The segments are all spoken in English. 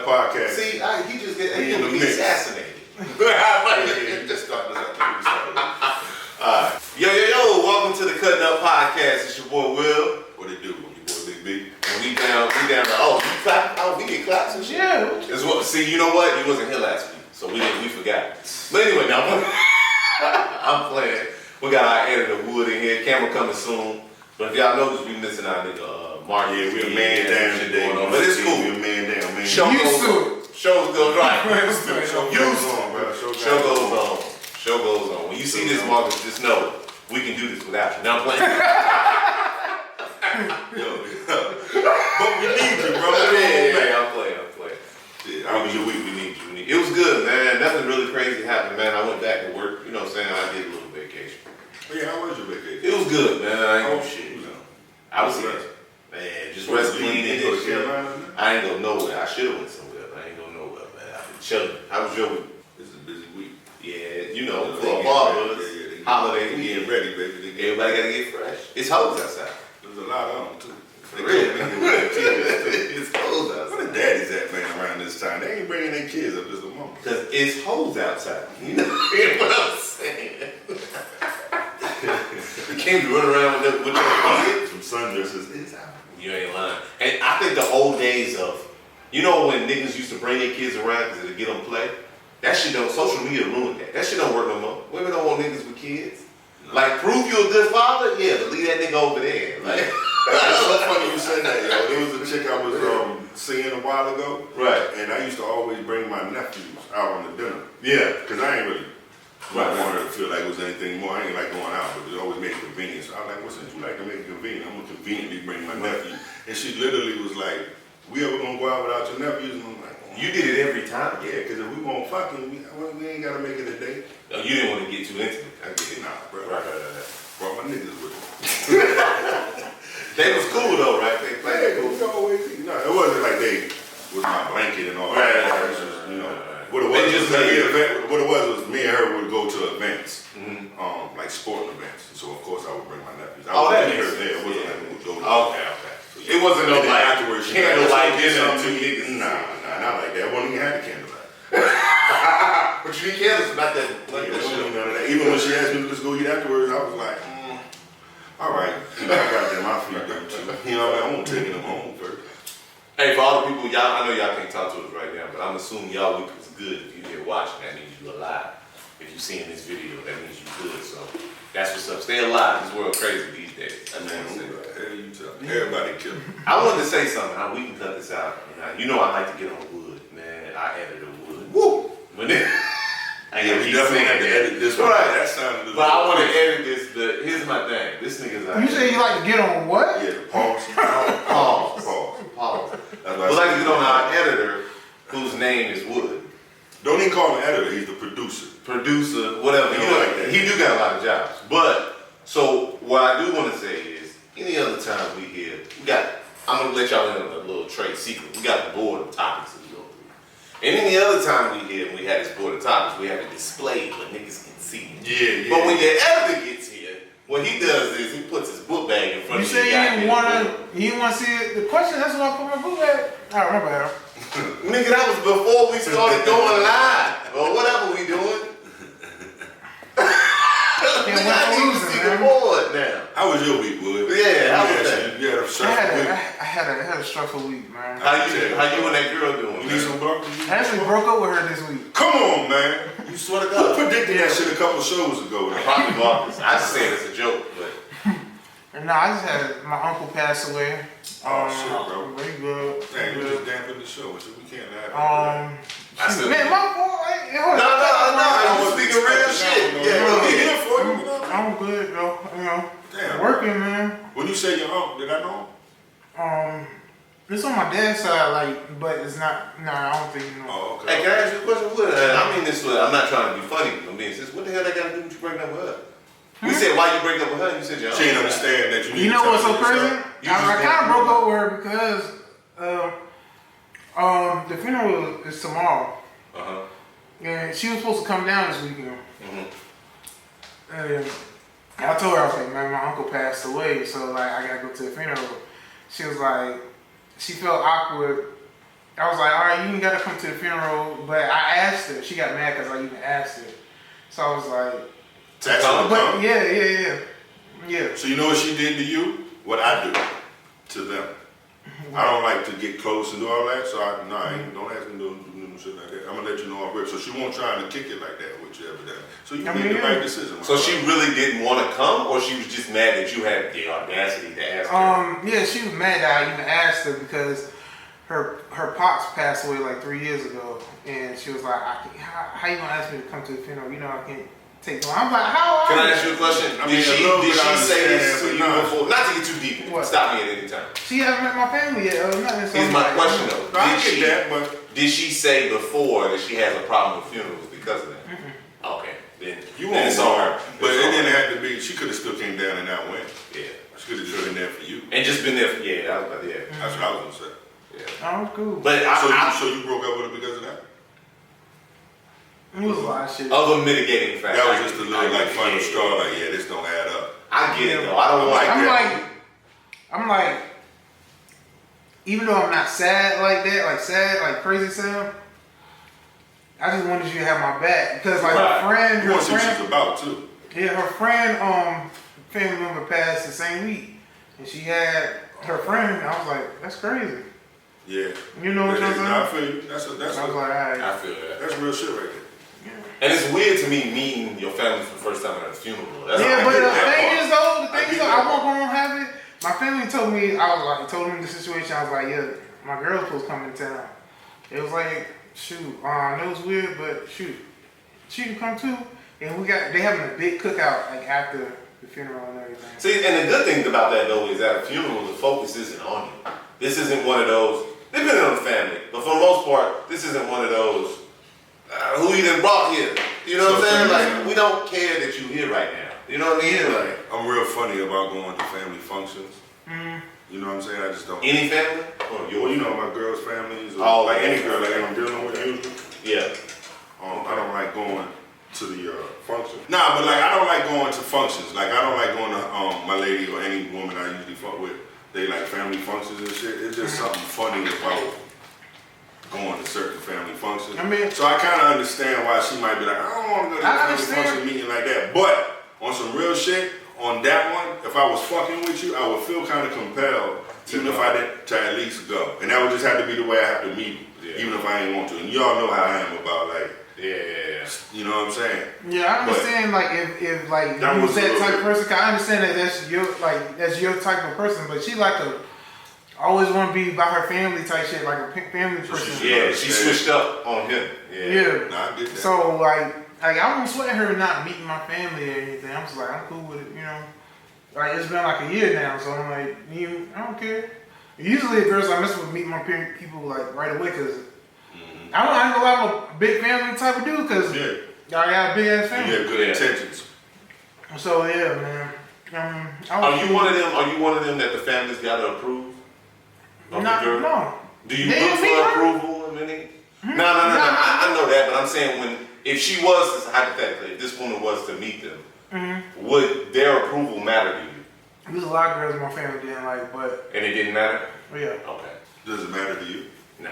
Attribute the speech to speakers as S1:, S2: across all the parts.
S1: podcast.
S2: See, he just get assassinated.
S1: Just start this up.
S2: Yo, welcome to the KuttinUp podcast. It's your boy Will.
S1: What it do? Your boy Big B.
S2: And we down. Oh, you clap? Oh, we get claps and shit.
S3: Yeah.
S2: See, you know what? He wasn't here last week, so we forgot. But anyway, now I'm playing. We got our editor Wood in here. Camera coming soon. But if y'all notice, we missing our nigga Mark.
S1: Yeah, we a man down today.
S2: But it's cool.
S1: We a man down, man.
S2: Show goes right. Show goes on. When you see this, Marcus, just know we can do this without you. Now I'm playing.
S1: But we need you, bro.
S2: Yeah, I'm playing. Yeah, I mean, we need you. It was good, man. Nothing really crazy happened, man. I went back to work. You know what I'm saying? I did a little vacation.
S1: Yeah, how was your vacation?
S2: It was good, man. I ain't gonna shit. I was
S1: here.
S2: Man, just rest cleaning and shit. I ain't go nowhere. I should have went somewhere, but I ain't go nowhere, man. I've been chilling. How was your week?
S1: This is a busy week.
S2: Yeah, you know, for a barbers, holiday,
S1: we getting ready, baby.
S2: Everybody gotta get fresh. It's hoes outside.
S1: There's a lot of them, too.
S2: For real. It's hoes outside.
S1: Where the daddies at, man, around this time? They ain't bringing their kids up this moment.
S2: Because it's hoes outside. You know what I'm saying? You can't be running around with your kids.
S1: Some sundresses. It's out.
S2: You ain't lying. And I think the old days of, you know when niggas used to bring their kids around because they get them play? That shit don't, social media ruined that. That shit don't work no more. Women don't want niggas with kids. No. Like, prove you a good father? Yeah, but leave that nigga over there. Like,
S1: that's so funny you said that, yo. There was a chick I was seeing a while ago.
S2: Right.
S1: And I used to always bring my nephews out on the dinner.
S2: Yeah.
S1: Because I ain't really want her to feel like it was anything more. I ain't like going out, but it always made it convenient. So I was like, well, since you like to make it convenient, I'm going to conveniently bring my nephew. And she literally was like, we ever going to go out without your nephews? And I'm like,
S2: you did it every time.
S1: Yeah, because if we won't fucking, we ain't got to make it a date.
S2: No, you didn't want to get too intimate.
S1: I get it. Nah, bro.
S2: Right.
S1: Brought my niggas with me.
S2: They was cool though, right? They played cool.
S1: It wasn't like they was my blanket and all that. Right. Just, you know, what it was me and her would go to events, like sporting events. So of course I would bring my nephews. I was her there. It wasn't like we would go to.
S2: Okay. It wasn't no like
S1: afterwards.
S2: Candlelight dinner, two niggas.
S1: Nah, not like that. I wouldn't even have the candlelight.
S2: But you need candles about that. Like that shit.
S1: None of that. Even when she asked me to just go eat afterwards, I was like, all right. I got them. I feed them too. You know, I won't take them home first.
S2: Hey, for all the people, y'all, I know y'all can't talk to us right now, but I'm assuming y'all week was good. If you're here watching, that means you're alive. If you're seeing this video, that means you're good. So that's what's up. Stay alive. This world crazy these days.
S1: Everybody kill.
S2: I wanted to say something. We can cut this out. You know I like to get on Wood, man. I edited Wood. Woo! When it,
S1: we definitely have to edit this one.
S2: Right.
S1: That sounded.
S2: But I want to edit this. Here's my thing. This nigga's out.
S3: You say you like to get on what?
S1: Yeah. Pause.
S2: We like to get on our editor, whose name is Wood.
S1: Don't even call him editor. He's the producer.
S2: Whatever.
S1: You know, like that.
S2: He do got a lot of jobs. But so what I do want to say is, any other time we here, I'm gonna let y'all in on a little trade secret. We got the board of topics that we go through. And any other time we here, and we had this board of topics, we have it displayed where niggas can see it.
S1: Yeah.
S2: But when your editor gets here, what he does is he puts his book bag in front of you.
S3: You say you didn't want to see it? The question, that's why I put my book bag. I remember how.
S2: Nigga, that was before we started going live. Or whatever we doing. I need the board now.
S1: How was your week, Wood?
S2: Yeah, how was that?
S1: You had a stressful week?
S3: I had a stressful week, man.
S2: How you and that girl doing?
S1: You need some barbecue?
S3: I actually broke up with her this week.
S1: Come on, man.
S2: You swear to
S1: Who
S2: God.
S1: predicted that shit a couple shows ago?
S2: Probably Marcus. I just say it as a joke, but.
S3: No, I just had my uncle pass away.
S1: Oh shit, bro.
S3: Very good.
S1: Dang, you just dampened the show. So we can't laugh.
S3: Man, my fault.
S2: No. I'm speaking real shit.
S3: I'm good, though. You know,
S1: damn.
S3: Working, man.
S1: When you say your uncle, did I know?
S3: It's on my dad's side, like, but it's not. Nah, I don't think you know.
S1: Oh, okay.
S2: Hey, can I ask you a question? I mean this way. I'm not trying to be funny. I'm being serious. What the hell that got to do with you breaking up with her? We said why you break up with her. You said your uncle.
S1: She didn't understand that you.
S3: You know what's so crazy? I kind of broke up with her because the funeral is tomorrow. And she was supposed to come down this weekend. And I told her, I was like, man, my uncle passed away, so like I gotta go to the funeral. She was like, she felt awkward I was like, all right, you ain't gotta come to the funeral. But I asked her. She got mad because I even asked her. So I was like,
S1: but
S3: yeah.
S1: So you know what she did to you? What I do to them. I don't like to get close and do all that, so don't ask me to do no shit like that. I'm gonna let you know I'm rip. So she won't try to kick it like that with you evidently. So you made the right decision.
S2: So she really didn't want to come, or she was just mad that you had the audacity to ask her?
S3: Yeah, she was mad that I even asked her because her pops passed away like 3 years ago, and she was like, how you gonna ask me to come to the funeral? You know I can't take them. I'm like, how?
S2: Can I ask you a question? Did she say this to you before? Not to get too deep. Stop me at any time.
S3: She hasn't met my family yet. Nothing.
S2: Here's my question though.
S1: Did
S2: she say before that she has a problem with funerals because of that? Mm-hmm. Okay, then
S1: you won't sorry. But it didn't have to be. She could have still came down and not went.
S2: Yeah,
S1: she could have just been there for you
S2: and just been there. For,
S1: that's what I was gonna say.
S3: Yeah. Oh, cool.
S2: But
S1: so you broke up with her because of that?
S3: It was a lot of shit.
S2: Other mitigating factors.
S1: That was just a little final straw. Like, this don't add up.
S2: I get it though. I don't like that.
S3: I'm like, even though I'm not sad like that, like crazy sad, I just wanted you to have my back because like her friend,
S1: you want to see what she's about too.
S3: Yeah, her friend, family member passed the same week, and she had her friend. And I was like, that's crazy.
S1: Yeah.
S3: You know what I'm saying?
S1: I feel you. I was like, all right.
S2: I feel that.
S1: That's real shit right there.
S3: Yeah.
S2: And it's weird to me meeting your family for the first time at a funeral.
S3: But the thing is, I won't go and have it. My family told me, told them the situation. I was like, yeah, my girl's supposed to come in town. It was like, shoot, I know it's weird, but shoot, she can come too. And they having a big cookout like after the funeral and everything.
S2: See, and the good thing about that though is at a funeral, the focus isn't on you. This isn't one of those, depending on the family, but for the most part, this isn't one of those, who you done brought here. You know what I'm saying? Like, we don't care that you're here right now. You know what I mean? Like,
S1: I'm real funny about going to family functions. Mm-hmm. You know what I'm saying? I just don't.
S2: Any family? Or yours?
S1: Well, you know, my girl's families. Or like any girl that I'm dealing with usually.
S2: Yeah.
S1: I don't like going to the function. Nah, but like I don't like going to functions. Like I don't like going to my lady or any woman I usually fuck with. They like family functions and shit. It's just something funny about going to certain family functions. So I kind of understand why she might be like, I don't want to go to a family function meeting like that. But on some real shit, on that one, if I was fucking with you, I would feel kind of compelled, even if I didn't, to at least go. And that would just have to be the way I have to meet you, even if I ain't want to. And y'all know how I am about like, you know what I'm saying?
S3: Yeah, I understand. But like if like you was that type of person, cause I understand that that's your type of person. But she like to always want to be about her family type shit, like a family person.
S2: She switched up on him.
S3: Yeah.
S1: Nah, I get that.
S3: So like I won't sweat her not meeting my family or anything. I'm just like, I'm cool with it, you know. Like it's been like a year now, so I'm like, I don't care. Usually the girls I mess with meet my people like right away, cause I ain't gonna lie, I'm a big family type of dude, cause I got a big ass family.
S1: You have good intentions.
S3: So yeah, man.
S2: Are you one of them? Are you one of them that the family's got to approve?
S3: No.
S2: Do you look for approval of any? No. I know that, but I'm saying if she was, hypothetically, if this woman was to meet them, would their approval matter to you?
S3: There's a lot of girls in my family didn't like, but
S2: and it didn't matter.
S3: Yeah.
S2: Okay.
S1: Does it matter to you?
S2: No,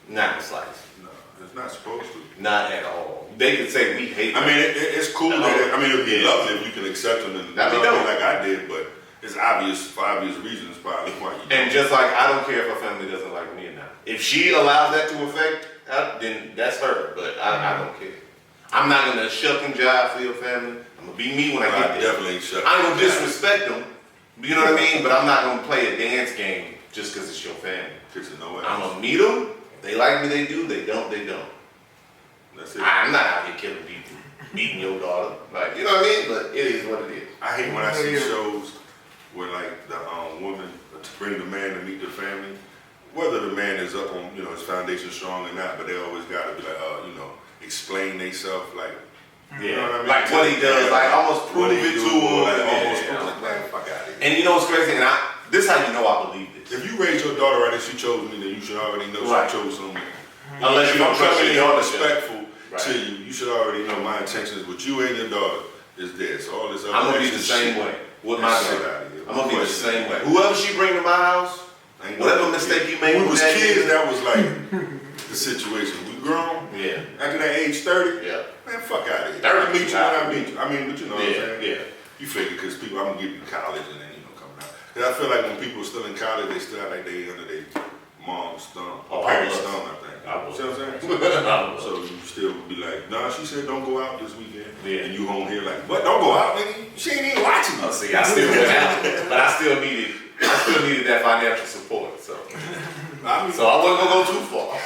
S2: not in the slightest.
S1: No, it's not supposed to.
S2: Not at all. They could say we hate.
S1: I mean, it's cool. It'd be lovely if you can accept them and
S2: that'd be dope,
S1: like I did, but it's obvious for obvious reasons probably why you.
S2: And just like I don't care if her family doesn't like me or not. If she allows that to affect, then that's her. But I don't care. I'm not gonna shuck and jive for your family. I'm gonna be me when I get there.
S1: Definitely shuck.
S2: I ain't gonna disrespect them. You know what I mean? But I'm not gonna play a dance game just because it's your family. I'm gonna meet them. If they like me, they do. They don't, they don't.
S1: That's it.
S2: I'm not out here killing people, beating your daughter. Like, you know what I mean? But it is what it is.
S1: I hate when I see shows where like the woman to bring the man to meet the family, whether the man is up on his foundation strong or not, but they always got to be like explain themselves like. You know what I mean?
S2: Like what he does, like almost prove it to him.
S1: Like almost prove it. Like, fuck out of here.
S2: And you know what's crazy? And this is how you know I believe this.
S1: If you raise your daughter right and she chose me, then you should already know she chose someone.
S2: Unless you don't trust me,
S1: you're respectful to you, you should already know my intentions with you and your daughter is there. So all this other
S2: I'm gonna be the same way with my daughter. I'm gonna be the same way. Whoever she bring to my house, whatever mistake you made
S1: when we was kids, that was like situation. We grown.
S2: Yeah.
S1: After that age 30.
S2: Yeah.
S1: Man, fuck out of here.
S2: 30
S1: meet you when I meet you. I mean, but you know what I'm saying?
S2: Yeah.
S1: You figure because people, I'm gonna get to college and then coming out. Cause I feel like when people are still in college, they still like they under their mom's thumb, or parents' thumb. I think.
S2: I
S1: See what I'm saying? So you still be like, nah, she said don't go out this weekend.
S2: Yeah.
S1: And you home here like, what? Don't go out, nigga. She ain't even watching you.
S2: Oh, see, I still went out, but I still needed that financial support. So I wasn't gonna go too far.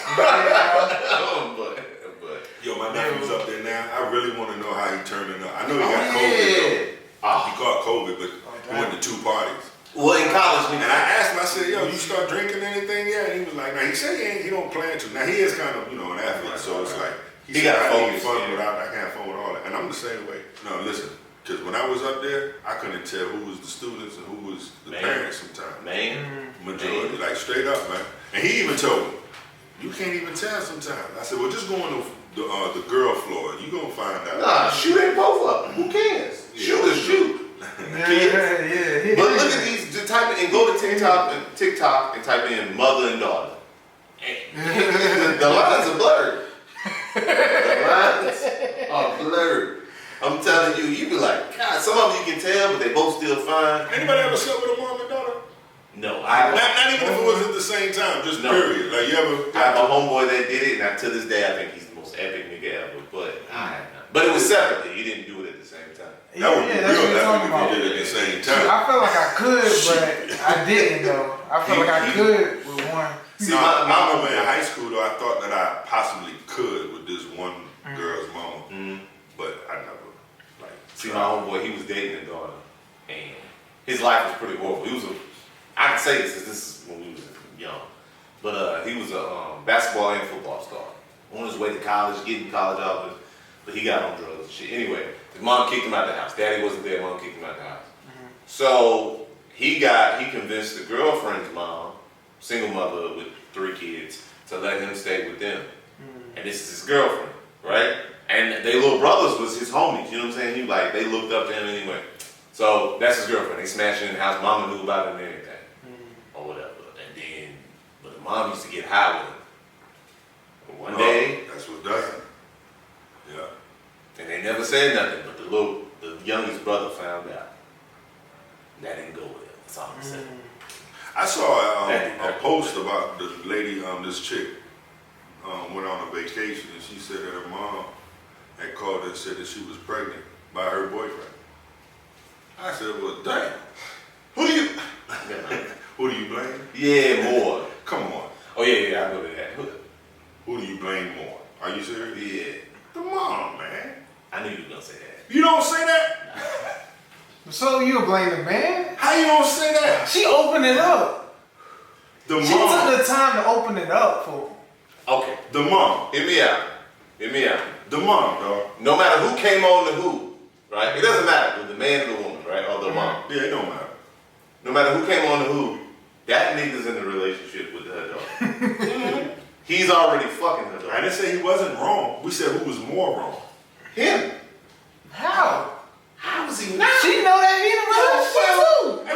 S2: but
S1: yo, my nephew's up there now. I really want to know how he turning up. I know he got COVID. He caught COVID, but he went to 2 parties.
S2: Well, in college,
S1: and I asked him, I said, yo, you start drinking anything yet? And he was like, nah, he said he don't plan to. Now, he is kind of, an athlete, so it's like,
S2: he got
S1: I
S2: focus.
S1: fun without, I can't have fun with all that. And I'm the same way. No, listen, because when I was up there, I couldn't tell who was the students and who was the parents sometimes. Majority, like straight up, man. And he even told me, you can't even tell sometimes. I said, well, just go on the girl floor. You gonna find out.
S2: Nah, shoot at both of them. Who cares? Shoot is shoot.
S3: Yeah.
S2: But look at these. Just type in, go to TikTok and type in mother and daughter. The lines are blurred. The lines are blurred. I'm telling you, you be like, God, some of them you can tell, but they both still fine.
S1: Anybody ever slept with a mom and daughter?
S2: No, I
S1: not even if it was at the same time, just period. Like you ever?
S2: I have a homeboy that did it, and to this day, I think he's the most epic nigga ever. But I have not. But it was separately. He didn't do it at the same time.
S1: That would be
S3: that's
S1: real
S3: what you're
S1: epic
S3: talking
S1: if
S3: about.
S1: you did it at the same time.
S3: I felt like I could, but I didn't though. I felt like I could with one.
S1: See, my mama in high school though, I thought that I possibly could with this one girl's mama, but I never
S2: See, my homeboy, he was dating a daughter, and his life was pretty horrible. I can say this because this is when we was young, but he was a basketball and football star. On his way to college, getting college offers, but he got on drugs and shit. Anyway, his mom kicked him out the house. Daddy wasn't there. Mom kicked him out the house. So he convinced the girlfriend's mom, single mother with 3 kids, to let him stay with them. And this is his girlfriend, right? And their little brothers was his homies, you know what I'm saying? They looked up to him anyway. So that's his girlfriend. They smashed in the house. Mama knew about it and everything. Or whatever. But the mom used to get high with him. But one day.
S1: That's what does it. Yeah.
S2: And they never said nothing, but the youngest brother found out. That didn't go well. That's all I'm saying.
S1: I saw a post about this lady, this chick, went on a vacation and she said that her mom had called her and said that she was pregnant by her boyfriend. I said, well, damn. Who do you blame?
S2: Yeah, more.
S1: Come on.
S2: Oh, yeah, I go to that.
S1: Who do you blame more? Are you serious?
S2: Yeah.
S1: The mom, man.
S2: I knew you were going to say that.
S1: You don't say that?
S3: So you blame the man?
S1: How you don't say that?
S3: She opened it up.
S1: The mom.
S3: She took the time to open it up for him.
S2: Okay.
S1: The mom.
S2: Hear me out.
S1: The mom, dog.
S2: No matter who came on the who, right? It doesn't matter with the man or the woman, right? Or the mom.
S1: Yeah, it don't matter.
S2: No matter who came on the who, that nigga's in a relationship with her daughter. He's already fucking her daughter.
S1: I didn't say he wasn't wrong. We said who was more wrong.
S2: Him.
S3: How?
S2: How is he not?
S3: She know that he in a relationship too.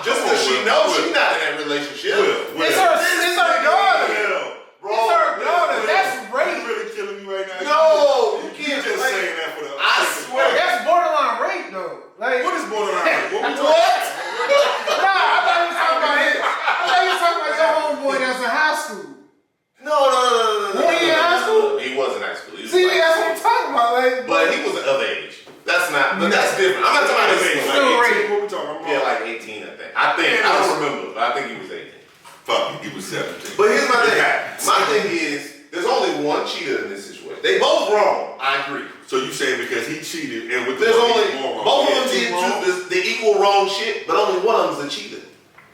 S2: Just because she knows she's not in that relationship.
S3: It's her daughter.
S1: Bro,
S3: It's her daughter. That's rape.
S1: You really killing me right now.
S2: No, you
S1: You
S2: can't
S1: just
S2: like,
S1: saying that for the.
S2: I swear.
S3: That's borderline rape though. Like
S1: What is borderline rape? What we talking
S2: What?
S3: Nah, I thought you was talking about him. I thought you was talking about your homeboy that's in high school.
S2: No.
S3: Was he in high school?
S2: He was in high school.
S3: See, that's what I'm talking about. Like,
S2: But he was of age. That's not. But that's different. I'm not talking about his age.
S3: Still
S2: Like
S3: rape.
S1: What we talking about?
S2: yeah, like 18, I think. I don't remember, but I think he was 18.
S1: Fuck, he was 17.
S2: But here's my thing. My thing is, there's only one cheater in this situation. They both wrong. I agree.
S1: So you saying because he cheated and with the
S2: There's
S1: money,
S2: only
S1: he's more wrong.
S2: both of
S1: Yeah,
S2: them
S1: two
S2: did
S1: wrong.
S2: the equal wrong shit, but only one of them's a cheater.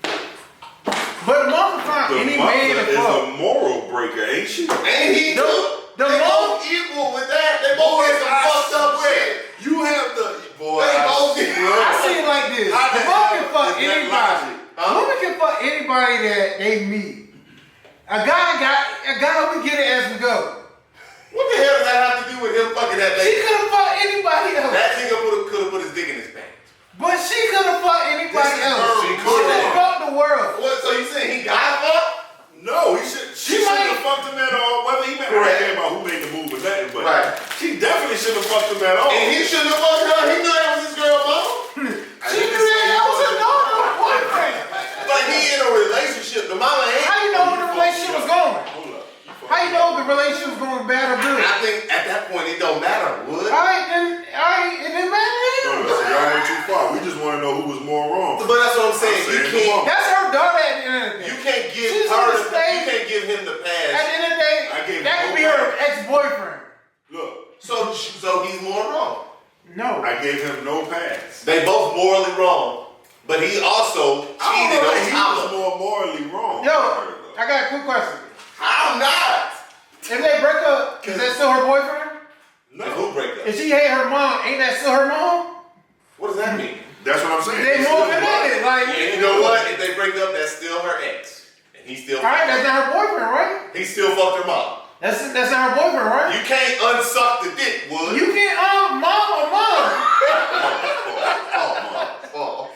S3: but the mom can find
S1: The
S3: any
S1: mother
S3: man to
S1: is
S3: fuck.
S1: a moral breaker, ain't she?
S2: Ain't he too?
S3: The
S2: They
S3: mom-
S2: both equal with that. They both get some fucked up shit.
S1: You have the boy.
S2: They both get.
S3: I see it like this.
S1: How
S3: The
S1: the
S3: mom
S1: hell
S3: can fuck
S1: is that
S3: anybody.
S1: logic?
S3: Women can fuck anybody that they meet. A guy we get it as we go.
S2: What the hell does that have to do with him fucking that
S3: She
S2: lady?
S3: could have fucked anybody else.
S2: That nigga could have put his dick in his pants.
S3: But she could have fucked anybody
S1: This is
S3: else.
S1: her
S3: She
S1: girl.
S3: could have fucked the world.
S2: What? So you saying he got fucked?
S1: No, she
S3: She
S1: should
S3: might-
S1: have fucked him at all, whether he She definitely shouldn't have fucked him at all.
S2: And he shouldn't have fucked her. He knew that was his girl, mom.
S3: She knew that was her daughter.
S2: But he in a relationship. The mama ain't.
S3: How you know where the relationship was going?
S1: Hold up.
S3: How you know the relationship was going bad or good?
S2: I think at that point it don't matter. Would?
S3: Alright, it didn't matter.
S1: No, so y'all went too far. We just want to know who was more wrong.
S2: But that's what I'm saying. You can't.
S3: That's her daughter at the end of the day.
S2: You can't give
S3: She's
S2: her.
S3: on the stage.
S2: You can't give him the pass.
S3: At the end of the day, that could be her ex-boyfriend.
S1: Look.
S2: So he's more wrong.
S3: No.
S1: I gave him no pass.
S2: They both morally wrong, but he also cheated on
S1: He
S2: top
S1: was
S2: of her.
S1: more morally wrong.
S3: Yo, I got a quick question.
S2: I'm not.
S3: If they break up, is that still her boyfriend?
S1: No.
S2: And who break up?
S3: If she hate her mom, ain't that still her mom?
S2: What does that mean?
S1: That's what I'm saying.
S3: They
S1: It's
S3: more
S1: still
S3: connected. Like,
S2: And you know what? If they break up, that's still her ex, and he still.
S3: Alright, that's not her boyfriend, right?
S2: He still fucked her mom.
S3: That's not her boyfriend, right?
S2: You can't unsuck the dick, Wood.
S3: You can't mom or mom.
S2: Oh.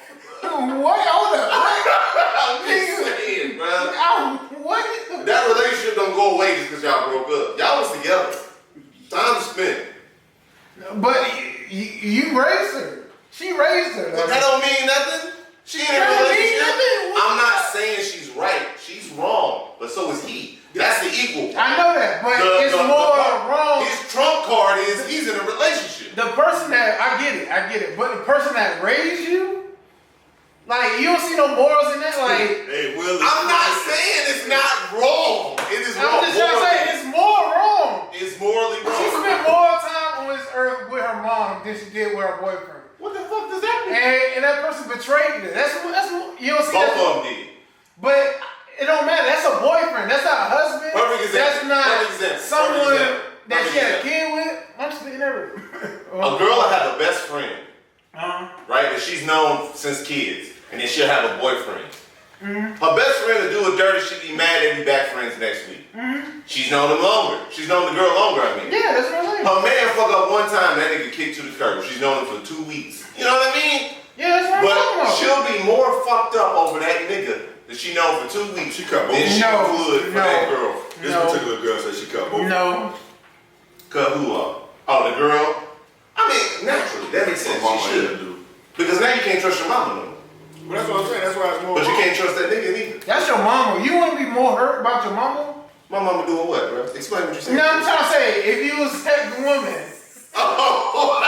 S3: What? Hold up.
S2: I'm just saying, bro.
S3: What?
S2: That relationship don't go away just because y'all broke up. Y'all was together. Time spent.
S3: But you raised her. She raised her.
S2: But that don't mean nothing. She in a
S3: That don't mean
S2: relationship.
S3: nothing.
S2: I'm not saying she's right. She's wrong. But so is he. That's the equal.
S3: I know that, but it's more wrong.
S2: His trump card is he's in a relationship.
S3: The person that I get it, but the person that raised you, like you don't see no morals in that. Like
S1: Hey, Will.
S2: I'm not saying it's not wrong. It is wrong.
S3: I'm just trying to say it's more wrong.
S2: It's morally wrong.
S3: She spent more time on this earth with her mom than she did with her boyfriend.
S2: What the fuck does that mean?
S3: And that person betrayed her. That's what you don't see.
S2: Both of them did.
S3: But it don't matter. That's a boyfriend. That's not a husband.
S2: Perfect example.
S3: That's not
S2: Perfect example.
S3: someone
S2: Perfect example.
S3: that she had a
S2: Perfect
S3: kid with. I'm speaking everything.
S2: A girl will have a best friend,
S3: Uh-huh.
S2: right? That she's known since kids, and then she'll have a boyfriend. Her best friend will do a dirty shit, be mad, they be back friends next week. She's known him longer. She's known the girl longer, I mean.
S3: Yeah, that's what I'm saying.
S2: Her man fuck up one time, that nigga kicked to the curb. She's known him for 2 weeks. You know what I mean?
S3: Yeah, that's what I'm talking
S2: But
S3: about.
S2: she'll be more fucked up over that nigga that she known for 2 weeks.
S1: She cut both.
S2: Than she
S3: No,
S2: would for
S3: no.
S2: that girl.
S1: This
S3: No.
S1: particular girl said she cut both.
S3: No.
S2: Cut who up? Oh, the girl? I mean, naturally, that makes sense.
S1: Mama
S2: She
S1: had to
S2: should.
S1: do.
S2: Because now you can't trust your mama no more.
S1: But that's what I'm saying. That's why it's more.
S2: But you
S1: wrong.
S2: can't trust that nigga neither.
S3: That's your mama. You want to be more hurt about your mama?
S2: My mama doing what, bro? Explain what you're saying.
S3: No, I'm trying to say, if you was a woman.
S2: Oh,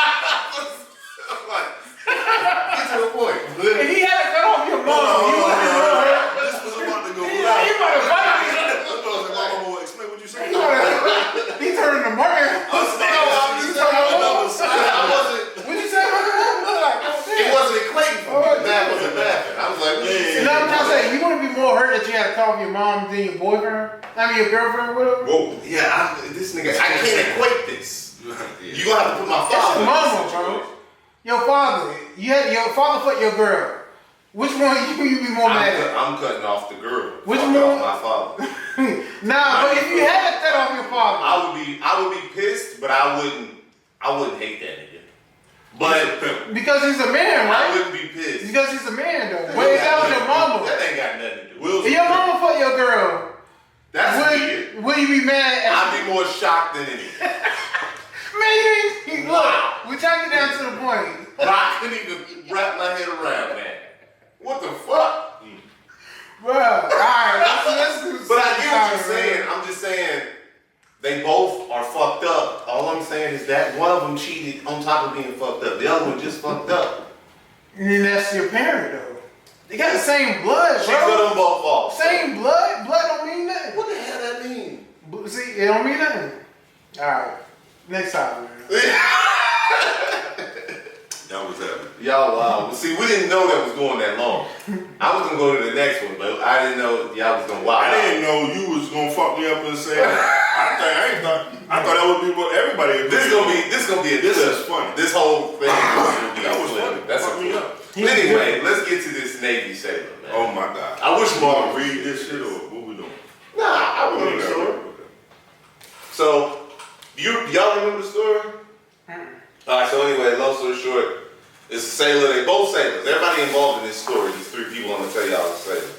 S2: get to the point.
S3: If he had to cut off your mama, you would be more hurt.
S1: This was about to go
S3: He
S1: live.
S3: about to fight me.
S1: Mama, explain what you saying.
S3: He turned to Martin. What'd you say about the woman?
S2: It wasn't equating for me. That wasn't bad. I was like,
S1: Yeah.
S3: No, I'm trying to say, you want to be more hurt that you had to cut off your mom than your boyfriend? I mean, your girlfriend or whatever?
S1: Whoa.
S2: yeah, this nigga, I can't equate this. You gonna have to put my
S3: That's
S2: father
S3: your
S2: in
S3: mama,
S2: this
S3: bro.
S2: situation.
S3: Your father. You had your father fucked your girl. Which one you be more mad at?
S2: I'm cutting off the girl.
S3: Which
S2: Fuck
S3: one?
S2: off my father.
S3: Nah, but if you had to cut off your father.
S2: I would be pissed, but I wouldn't hate that nigga. But
S3: Because he's a man,
S2: I
S3: right?
S2: wouldn't be pissed.
S3: Because he's a man, though. But if that was your mama.
S2: That ain't got nothing to do.
S3: If your mama fucked your girl,
S2: That's weird.
S3: would you be mad at?
S2: I'd be more shocked than anything.
S3: Man, look, we're trying to get down to the point.
S2: But I couldn't even wrap my head around that. What the fuck?
S3: Bruh, alright, let's do
S2: But I get what you're
S3: something,
S2: saying. I'm just saying they both are fucked up. All I'm saying is that one of them cheated on top of being fucked up. The other one just fucked up.
S3: And then that's your parent, though. They got the same blood,
S2: She cut
S3: bro.
S2: them both off.
S3: Same blood. Blood don't mean nothing.
S2: What the hell that mean?
S3: See, it don't mean nothing. Alright, next time, man.
S1: That was happening.
S2: Y'all wow. See, we didn't know that was going that long. I was gonna go to the next one, but I didn't know y'all was gonna wow.
S1: I didn't know you was gonna fuck me up and say that. I thought that would be what everybody would
S2: This
S1: do.
S2: gonna be
S1: This is funny.
S2: This whole thing is gonna be
S1: That was
S2: funny.
S1: funny.
S2: That's
S1: Fuck
S2: a
S1: me
S2: funny.
S1: up.
S2: Anyway, let's get to this Navy sailor, man.
S1: Oh my God.
S2: I wish Mark
S1: Read this shit or what we doing?
S2: Nah, I remember the story. So, y'all remember the story? Alright, so anyway, long story short, it's a sailor, they both sailors. Everybody involved in this story, these three people I'm gonna tell y'all is sailor.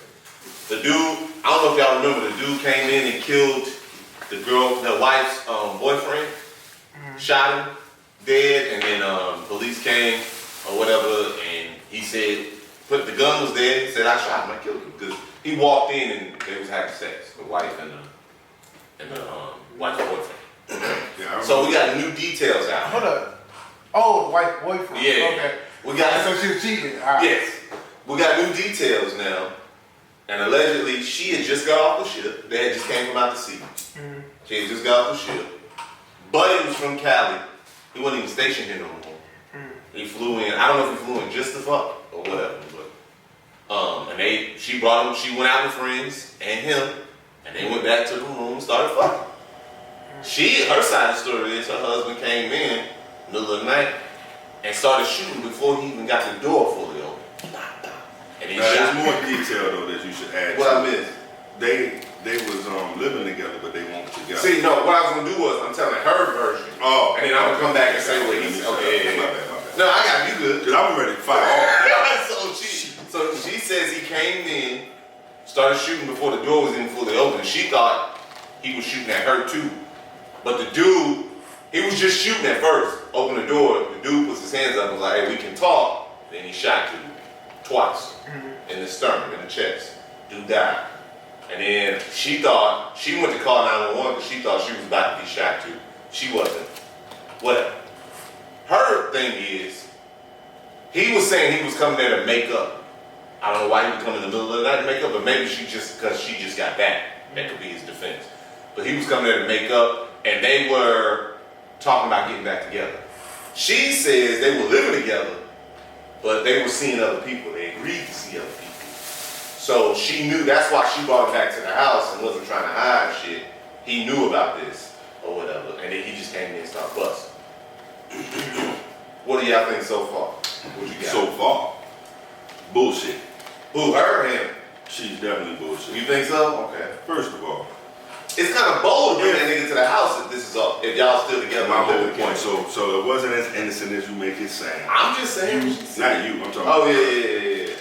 S2: The dude, I don't know if y'all remember, the dude came in and killed the girl, the wife's boyfriend. shot him dead, and then police came or whatever, and he said, the gun was there. He said, I shot him, I killed him, because he walked in and they was having sex, the wife and the wife's boyfriend.
S1: Yeah,
S2: so we got new details out.
S3: Hold up. Oh, the white boyfriend.
S2: Yeah.
S3: Okay.
S2: We got
S3: so she was cheating. All right.
S2: Yes. We got new details now. And allegedly, she had just got off the ship. They had just came from out to sea.
S3: Mm-hmm.
S2: She had just got off the ship. Buddy was from Cali. He wasn't even stationed here no more. Mm-hmm. He flew in. I don't know if he flew in just to fuck or whatever. But she brought him. She went out with friends and him, and they went back to the room and started fucking. Her side of the story is her husband came in middle of the night and started shooting before he even got the door fully open. And
S1: there's more detail though that you should add.
S2: What I missed?
S1: They was living together, but they weren't together.
S2: See, no, what I was gonna do was I'm telling her version.
S1: Oh.
S2: And then I'm gonna come back and say what he said. Okay, yeah.
S1: My bad.
S2: No, I got you good.
S1: Cause I'm ready to fight off.
S2: so she says he came in, started shooting before the door was even fully open. She thought he was shooting at her too. But the dude, he was just shooting at first. Opened the door, the dude puts his hands up and was like, hey, we can talk. Then he shot dude twice in the sternum, in the chest. Dude died. And then she went to call 911 because she thought she was about to be shot too. She wasn't. Whatever. Her thing is, he was saying he was coming there to make up. I don't know why he would come in the middle of the night to make up, but maybe because she just got back. That could be his defense. But he was coming there to make up, and they were talking about getting back together. She says they were living together, but they were seeing other people. They agreed to see other people. So she knew, that's why she brought him back to the house and wasn't trying to hide shit. He knew about this or whatever, and then he just came in and started busting. What do y'all think so far? What you got?
S1: So far, bullshit.
S2: Who, her or him?
S1: She's definitely bullshit.
S2: You think so? Okay.
S1: First of all,
S2: it's kind of bold to bring that nigga to the house if this is all, if y'all still together.
S1: my whole point. So it wasn't as innocent as you make it sound.
S2: I'm just saying.
S1: Not you. I'm talking.
S2: Oh yeah.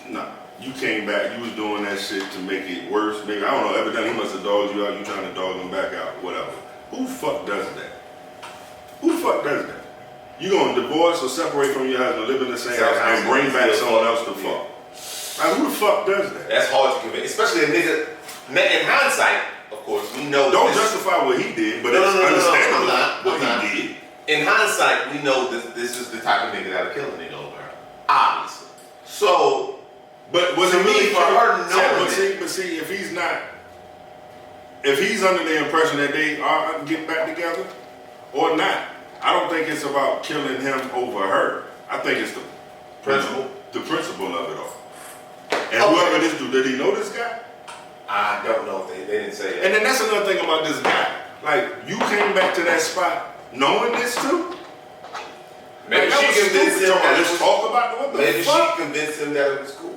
S1: Nah, you came back. You was doing that shit to make it worse. Maybe I don't know. Evidently, he must have dogged you out. You trying to dog him back out. Whatever. Who the fuck does that? Who the fuck does that? You gonna divorce or separate from your husband, live in the same house, and bring back someone else to fuck? Like, who the fuck does that?
S2: That's hard to convince, especially a nigga. In hindsight, of course, we know.
S1: Don't justify what he did, but it's understandable what he did.
S2: In hindsight, we know this is the type of nigga that'll kill a nigga over her. Obviously. So,
S1: but was
S2: to
S1: it really
S2: me, for her knowing
S1: but see, if he's under the impression that they are getting back together or not, I don't think it's about killing him over her. I think it's the principle of it all. And whoever this dude, did he know this guy?
S2: I don't know if they didn't say that.
S1: And then that's another thing about this guy. Like, you came back to that spot knowing this too?
S2: Maybe
S1: like,
S2: she convinced him that
S1: let's talk about what the
S2: maybe
S1: fuck?
S2: she convinced him that it was cool.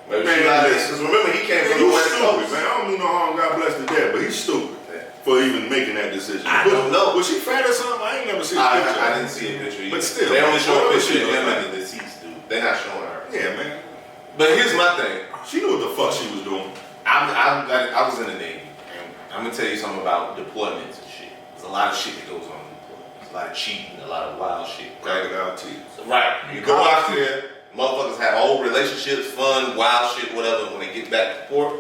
S2: Maybe
S1: man,
S2: she lied. Because remember, he came from the West Coast.
S1: Man, I don't mean no harm, God bless the dead, but he's stupid for even making that decision.
S2: I don't know.
S1: Was she fat or something? I ain't never seen a picture.
S2: I didn't see a picture either.
S1: But still.
S2: They only show a picture of him
S1: like,
S2: and the deceased dude. They're not showing her.
S1: Yeah, man.
S2: But here's my thing.
S1: She knew what the fuck she was doing.
S2: I was in the Navy, and I'm gonna tell you something about deployments and shit. There's a lot of shit that goes on in deployments. There's a lot of cheating, a lot of wild shit.
S1: Crocodile tears.
S2: Right. You go out there, motherfuckers have old relationships, fun, wild shit, whatever. When they get back to port,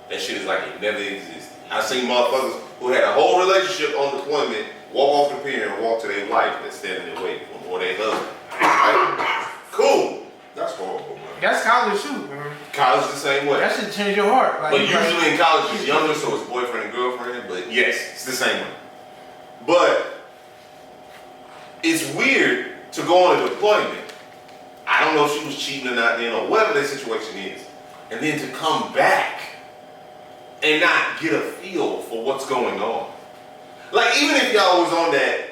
S2: that shit is like it never existed. I've seen motherfuckers who had a whole relationship on deployment walk off the pier and walk to their wife that's standing there waiting for them, or their husband. Right? Cool.
S1: That's horrible, man.
S3: That's college too, man.
S2: College the same way.
S3: That should change your heart. Like,
S2: But usually in college it's younger, so it's boyfriend and girlfriend. But yes, it's the same way. But it's weird to go on a deployment. I don't know if she was cheating or not then, or whatever the situation is, and then to come back and not get a feel for what's going on. Like, even if y'all was on that,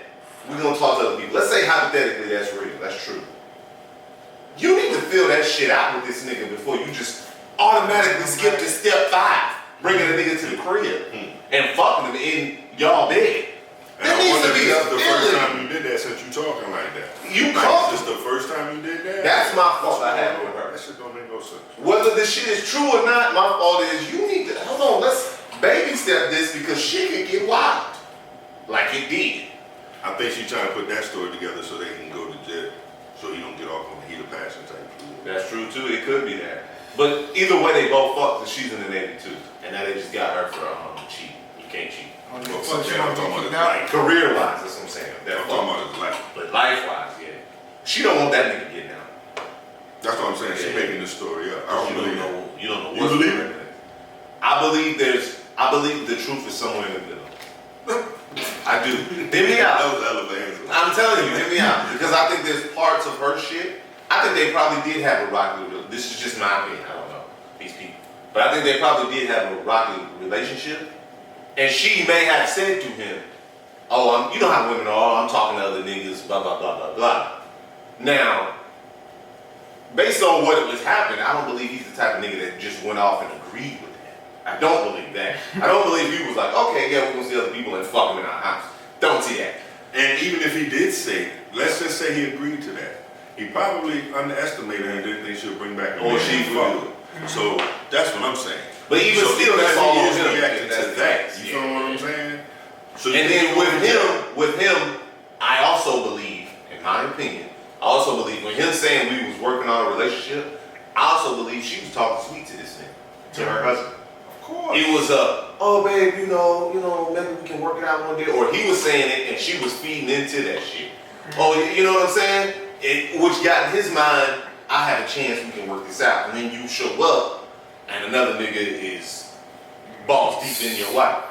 S2: we're gonna talk to other people. Let's say hypothetically that's real, that's true. You need to feel that shit out with this nigga before you just automatically skip to step 5, bringing a nigga to the crib and fucking him in y'all bed.
S1: And I wonder if that's the first time you did that since you talking like that.
S2: You
S1: like, is this the first time you did that?
S2: That's my fault I had with her.
S1: That shit don't make no sense.
S2: Whether this shit is true or not, my fault is you need to, hold on, let's baby step this because shit could get wild. Like it did.
S1: I think she's trying to put that story together so they can go to jail, so he don't get off on the heat of passion type.
S2: That's true too. It could be that. But either way, they both fucked, and she's in the Navy too. And now they just got her for cheating. You can't cheat.
S1: Well, fuck that. I'm talking about his life.
S2: Career-wise, that's what I'm saying.
S1: I'm talking about his life.
S2: But life-wise, yeah. She don't want that nigga getting out.
S1: That's what I'm saying. She's making this story up. I don't believe that.
S2: You don't know
S1: You
S2: what's
S1: believe
S2: going on. I believe the truth is somewhere in the middle. I do. Hear me out.
S1: That was a hell of an answer.
S2: I'm telling you, hear me out. Because I think there's parts of her shit. I think they probably did have a rocky relationship. This is just my opinion. I don't know these people. But I think they probably did have a rocky relationship. And she may have said to him, oh, you know how women are, oh, I'm talking to other niggas, blah, blah, blah, blah, blah. Now, based on what was happening, I don't believe he's the type of nigga that just went off and agreed with that. I don't believe that. I don't believe he was like, okay, yeah, we're gonna see other people and fuck them in our house. Don't see that.
S1: And even if he did say, let's just say he agreed to that, he probably underestimated her and didn't think she'll bring back a
S2: Or
S1: man
S2: she
S1: and
S2: would.
S1: fuck. So that's what I'm saying.
S2: But even
S1: So
S2: still, that's all on him.
S1: reacting
S2: That's
S1: to
S2: the
S1: that.
S2: facts.
S1: You feel what I'm saying? So
S2: And then with him, I also believe, in my opinion, I also believe when him saying we was working on a relationship, I also believe she was talking sweet to this nigga, to her husband.
S1: Of course.
S2: It was oh babe, you know, maybe we can work it out one day. Or he was saying it and she was feeding into that shit. Oh, you know what I'm saying? Which got in his mind, I have a chance we can work this out. And then you show up and another nigga is balls deep in your wife.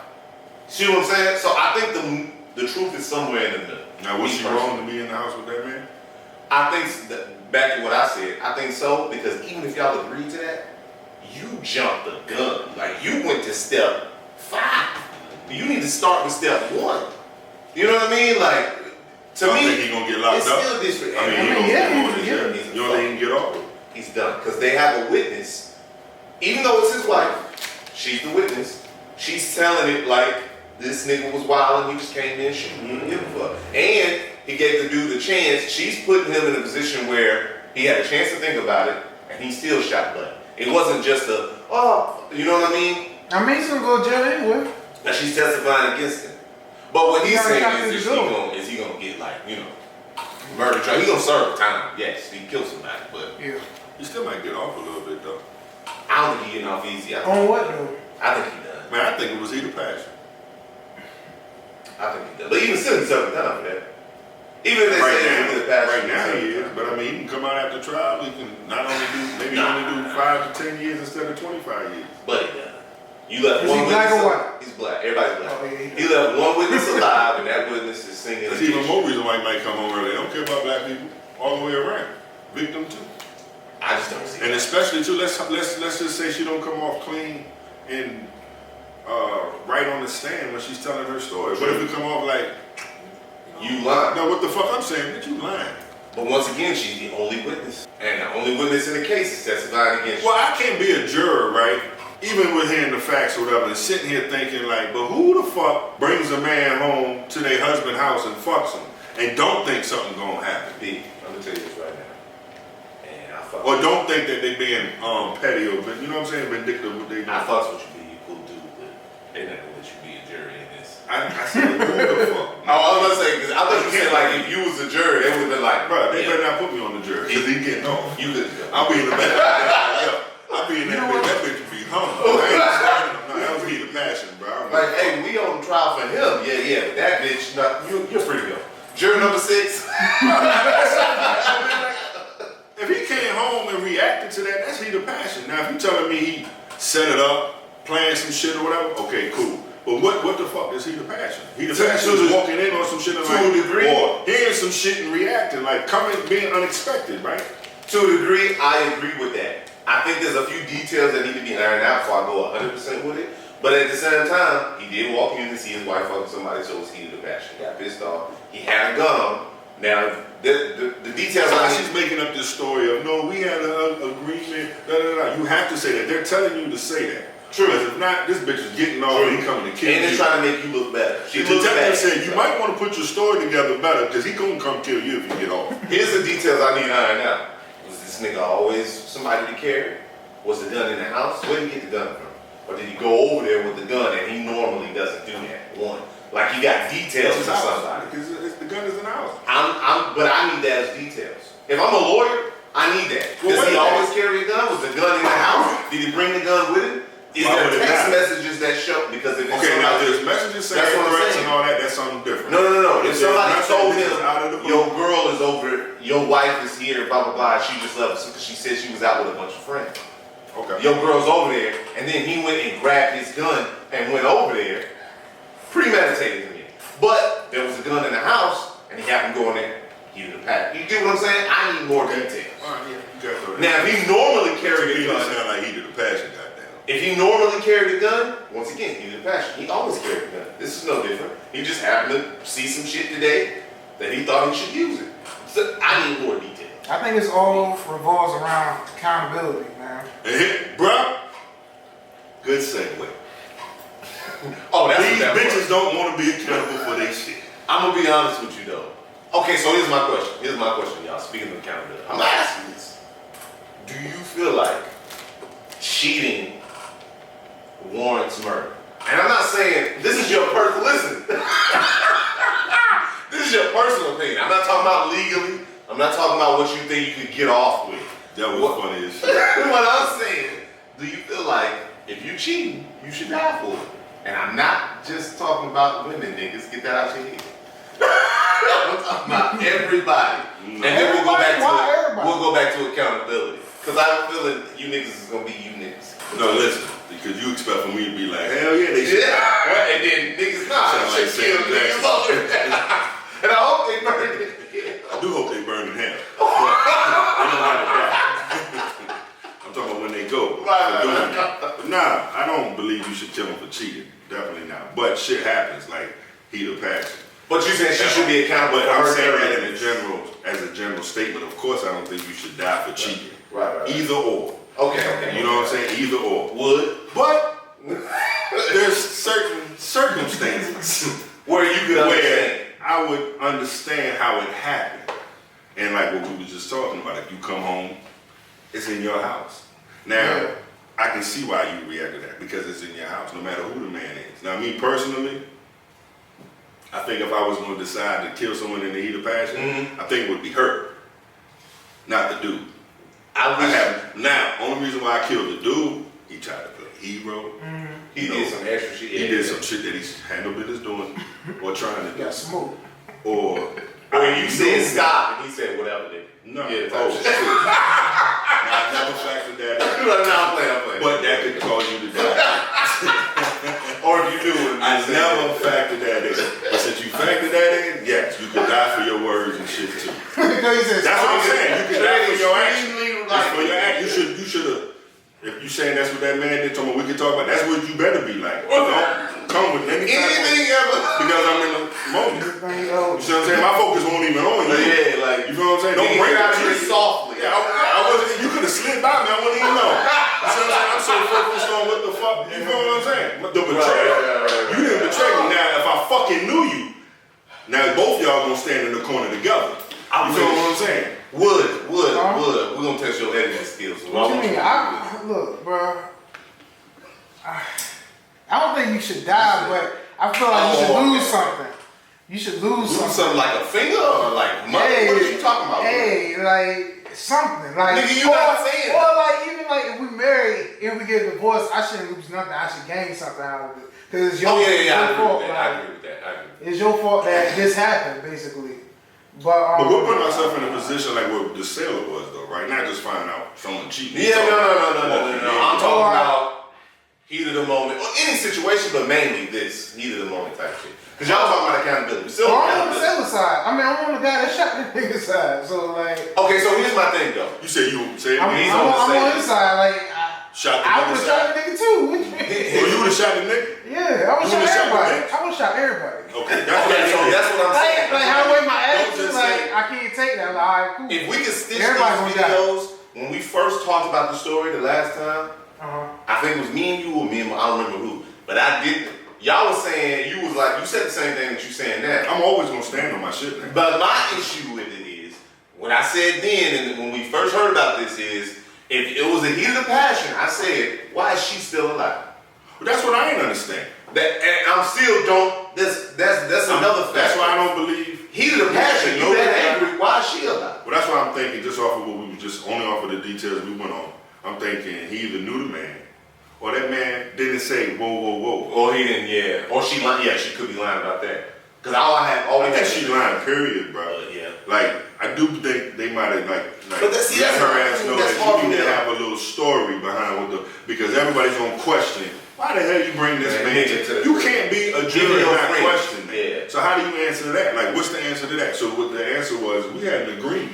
S2: See what I'm saying? So I think the truth is somewhere in the middle.
S1: Now, was she wrong to be in the house with that man?
S2: I think, back to what I said, I think so, because even if y'all agreed to that, you jumped the gun. Like, you went to step 5. You need to start with step 1. You know what I mean? Like, to me,
S1: think he gonna get locked
S2: it's
S1: up?
S2: still disrespectful.
S1: I mean, you don't think he can get off?
S2: He's done, because they have a witness. Even though it's his wife, she's the witness. She's telling it like, this nigga was wild and he just came in shooting. He didn't give a fuck. And he gave the dude a chance. She's putting him in a position where he had a chance to think about it and he still shot blood. It wasn't just you know what I mean?
S3: I mean, he's gonna go to jail anyway.
S2: Now she's testifying against him. But what he's saying is he gonna get like, murder trial. He's gonna serve time. Yes, he killed somebody, but
S3: Yeah.
S1: He still might get off a little bit though.
S2: I don't think he getting off easy.
S3: On what though?
S2: I think he done.
S1: Man, I think it was heat of passion.
S2: I think he done. But even still, he's serving time for that. Even if they
S1: Right
S2: say
S1: now,
S2: he's the passion.
S1: right now he is, but I mean, he can come out after trial. He can not only do, maybe only do 5 to 10 years instead of 25 years.
S2: But he done. You left
S3: Is
S2: one
S3: he
S2: witness.
S3: black or white?
S2: He's black. Everybody's black.
S3: Oh, yeah,
S2: He left one witness alive, and that witness is singing.
S1: There's even more reason why he might come home early. They don't care about black people all the way around. Victim too.
S2: I just don't see
S1: And
S2: that.
S1: especially too, let's just say she don't come off clean and right on the stand when she's telling her story. What if it come off like,
S2: You lying.
S1: no, what the fuck I'm saying? Bitch, you lying.
S2: But once again, she's the only witness. And the only witness in the case is testifying against
S1: Well, I can't be a juror, right? Even with hearing the facts or whatever, and sitting here thinking like, but who the fuck brings a man home to their husband's house and fucks him and don't think something gonna happen?
S2: B. I'm gonna tell you this right now. And I fucks
S1: Or don't think that they being petty or, you know what I'm saying, vindictive with they do.
S2: I fucks with you, B. You cool dude, but they're not gonna let you be a jury in this.
S1: I said, who the fuck?
S2: Oh, I was gonna say, because I thought you said like if you was a jury, they would have been like,
S1: Bro, they
S2: yeah,
S1: better not put me on the jury because he getting off.
S2: you could go.
S1: I'll be in the back. I'll be in that bitch will be hung. I ain't standing him. No, that was heat of passion, bro.
S2: Like, hey, we on trial for him. Yeah, but that bitch, you're free to go. Jury number 6.
S1: If he came home and reacted to that, that's heat of passion. Now, if you telling me he set it up, planned some shit or whatever, okay, cool. But what the fuck is heat of passion? Heat of passion is walking in on some shit and
S2: to a degree,
S1: or hearing some shit and reacting, like coming, being unexpected, right?
S2: To a degree, I agree with that. I think there's a few details that need to be ironed out before I go 100% with it. But at the same time, he did walk in to see his wife fucking somebody, so it was heated of passion. He got pissed off. He had a gun on. Now, the details.
S1: Why she's making up this story of, no, we had an agreement, You have to say that. They're telling you to say that.
S2: True.
S1: Because if not, this bitch is getting off and he coming to kill you.
S2: And they're trying to make you look better.
S1: The detective said you might want to put your story together better because he gonna come kill you if you get off.
S2: Here's the details I need ironed out. Was this nigga always somebody to carry? Was the gun in the house? Where did he get the gun from? Or did he go over there with the gun and he normally doesn't do that? 1. Like he got details
S1: It's
S2: or
S1: his house.
S2: somebody.
S1: Because the gun is in the house.
S2: But I need that as details. If I'm a lawyer, I need that.
S1: Well,
S2: Does he
S1: wait a
S2: always carry a gun? Was the gun in the house? Did he bring the gun with him? Is
S1: Why
S2: there
S1: would it
S2: text
S1: matter?
S2: messages that show? Because if it's
S1: Okay, now
S2: somebody-
S1: there's messages saying
S2: That's what I'm
S1: threats
S2: saying.
S1: and all that. That's something different.
S2: No. If
S1: If
S2: somebody
S1: there's
S2: told
S1: messages out of the
S2: him,
S1: blue-
S2: your girl is over, your wife is here, blah, blah, blah, she just left because she said she was out with a bunch of friends.
S1: Okay.
S2: Your girl's over there, and then he went and grabbed his gun and went over there, premeditated to me. But there was a gun in the house, and he happened to go in there, he was a pack. You get what I'm saying? I need more details.
S1: All right, yeah. You got to
S2: Now, if he normally carried a
S1: it
S2: gun,
S1: sound like heated of passion, goddamn.
S2: if he normally carried a gun, once again, he's a passion. He always carried a gun. This is no different. He just happened to see some shit today that he thought he should use it. So I need more details.
S3: I think it's all revolves around accountability, man.
S1: Bruh, good segue.
S2: Oh, that's
S1: These
S2: what that was.
S1: bitches don't want to be accountable for their shit.
S2: I'm gonna be honest with you though. Okay, so here's my question, y'all. Speaking of accountability, I'm asking this. Do you feel like cheating warrants murder? And I'm not saying this is your personal. Listen, this is your personal opinion. I'm not talking about legally. I'm not talking about what you think you could get off with.
S1: That was funny as shit.
S2: What I'm saying, do you feel like if you cheating, you should die for it? And I'm not just talking about women, niggas. Get that out your head. I'm talking about everybody. And then we'll go back to accountability. Cause I have a feeling you niggas is gonna be you niggas.
S1: No, listen, because you expect for me to be like, hell yeah, they should.
S2: Yeah. And then niggas
S1: Sound like
S2: shit kill
S1: Sam
S2: niggas
S1: Jackson.
S2: over there. And I hope they burn it.
S1: I do hope they burn in hell. But they don't have to die. I'm talking about when they go.
S2: Right.
S1: For doing that. But nah, I don't believe you should kill them for cheating. Definitely not. But shit happens, like heat of passion.
S2: But you saying she should be accountable
S1: But
S2: for
S1: I'm
S2: her
S1: saying that
S2: actions.
S1: as a general statement. Of course, I don't think you should die for cheating.
S2: Right.
S1: Either or.
S2: Okay.
S1: You know what I'm saying? Either or.
S2: Would.
S1: But there's certain circumstances
S2: Where you could understand.
S1: where I would understand how it happened. And like what we were just talking about, if you come home, it's in your house. Now, I can see why you react to that because it's in your house, no matter who the man is. Now, me personally, I think if I was going to decide to kill someone in the heat of passion, I think it would be her, not the dude. Now, only reason why I killed the dude, he tried to play hero.
S2: He did some extra shit.
S1: He did some shit that he's had no business doing or trying to do.
S3: Got smoked.
S1: Or
S2: When you said stop, and he said whatever. Nigga.
S1: no.
S2: Yeah,
S1: Oh shit. I never factored that in.
S2: I'm playing.
S1: But that could cause you to die.
S2: Or if you do it,
S1: I never factored that in. But since you factored that in, yes, you could die for your words and shit too. That's what I'm saying. You can die for your action. It's for your act. You should have. If you saying that's what that man did, we can talk about. That's what you better be like. Don't come with any type of-
S2: anything ever.
S1: because I'm in the moment. You see what I'm saying? My focus won't even on you.
S2: Yeah, like
S1: You feel what I'm saying? Don't break
S2: out
S1: out
S2: here
S1: here
S2: softly.
S1: Yeah, I wasn't. You could have slid by me. I wouldn't even know. You see what I'm saying? I'm so focused on what the fuck. You feel what I'm saying? The betrayal.
S2: Right.
S1: You didn't betray me. Now, if I fucking knew you, now both y'all gonna stand in the corner together. You feel what I'm saying?
S2: Would. We're gonna test your editing skills. So
S3: What you mean? Look, bro. I don't think you should die, but I feel like you should lose something. You should lose something.
S2: Something like a finger or like money?
S3: Hey,
S2: What are you talking about?
S3: Hey, like something. Like,
S2: Nigga, you not saying.
S3: Or like even like if we married and we get divorced, I shouldn't lose nothing. I should gain something out of it. Cause it's your,
S2: I agree
S3: fault.
S2: with that. I agree with that.
S3: It's your fault that this happened, basically.
S1: But we're putting ourselves in a position like what the sailor was, though, right? Not just finding out someone cheating.
S2: Yeah, no. I'm talking
S3: Alright.
S2: about heat of the moment, or any situation, but mainly this heat of the moment type shit. Because y'all talking about accountability. Still
S3: I'm on the
S2: accountability.
S3: sailor side. I mean, I'm on the guy that shot the nigga side. So like,
S2: Okay, so here's my thing though.
S1: You said you say
S3: I'm
S2: He's
S3: on
S2: on the
S3: his side. Like,
S1: shot the
S3: I
S1: nigga
S3: would have
S1: side.
S3: shot the nigga too. What you mean?
S1: Oh, you would have shot the nigga?
S3: Yeah, I would
S1: You
S3: shot
S1: would've shot the
S3: everybody.
S1: bitch?
S3: I would shot everybody.
S1: Okay,
S2: Okay, so that's what I'm saying.
S3: Like how the way my
S1: Don't
S3: attitude,
S1: just
S3: like
S1: say-
S3: I can't take that. Like, all right, cool.
S2: If we could stitch
S3: Everybody
S2: these
S3: gonna die.
S2: videos, when we first talked about the story the last time,
S3: Uh-huh.
S2: I think it was me and you or me and I don't remember who, but I did. Y'all was saying you was like you said the same thing that you saying now.
S1: I'm always gonna stand on my shit, man.
S2: But my issue with it is what I said then, and when we first heard about this, is if it was a heat of passion, I said, why is she still alive?
S1: But that's what I ain't understand.
S2: That and I'm still don't That's another fact.
S1: That's why I don't believe.
S2: Heat of the passion. You that angry? Why is she alive?
S1: Well, that's why I'm thinking. Just off of what we were just only off of the details we went on. I'm thinking he either knew the man, or that man didn't say whoa, whoa, whoa.
S2: Or he didn't. Yeah. Or she lied. Yeah, she could be lying about that. Cause I
S1: think she lying. Period, bro.
S2: Yeah.
S1: Like I do think they might have like
S2: but that's,
S1: let her ass know that you need to
S2: that.
S1: have a little story behind what the because everybody's gonna question. Why the hell you bring this man to you can't be a jury and not question that.
S2: Yeah.
S1: So how do you answer that? Like, what's the answer to that? So what the answer was, we had an agreement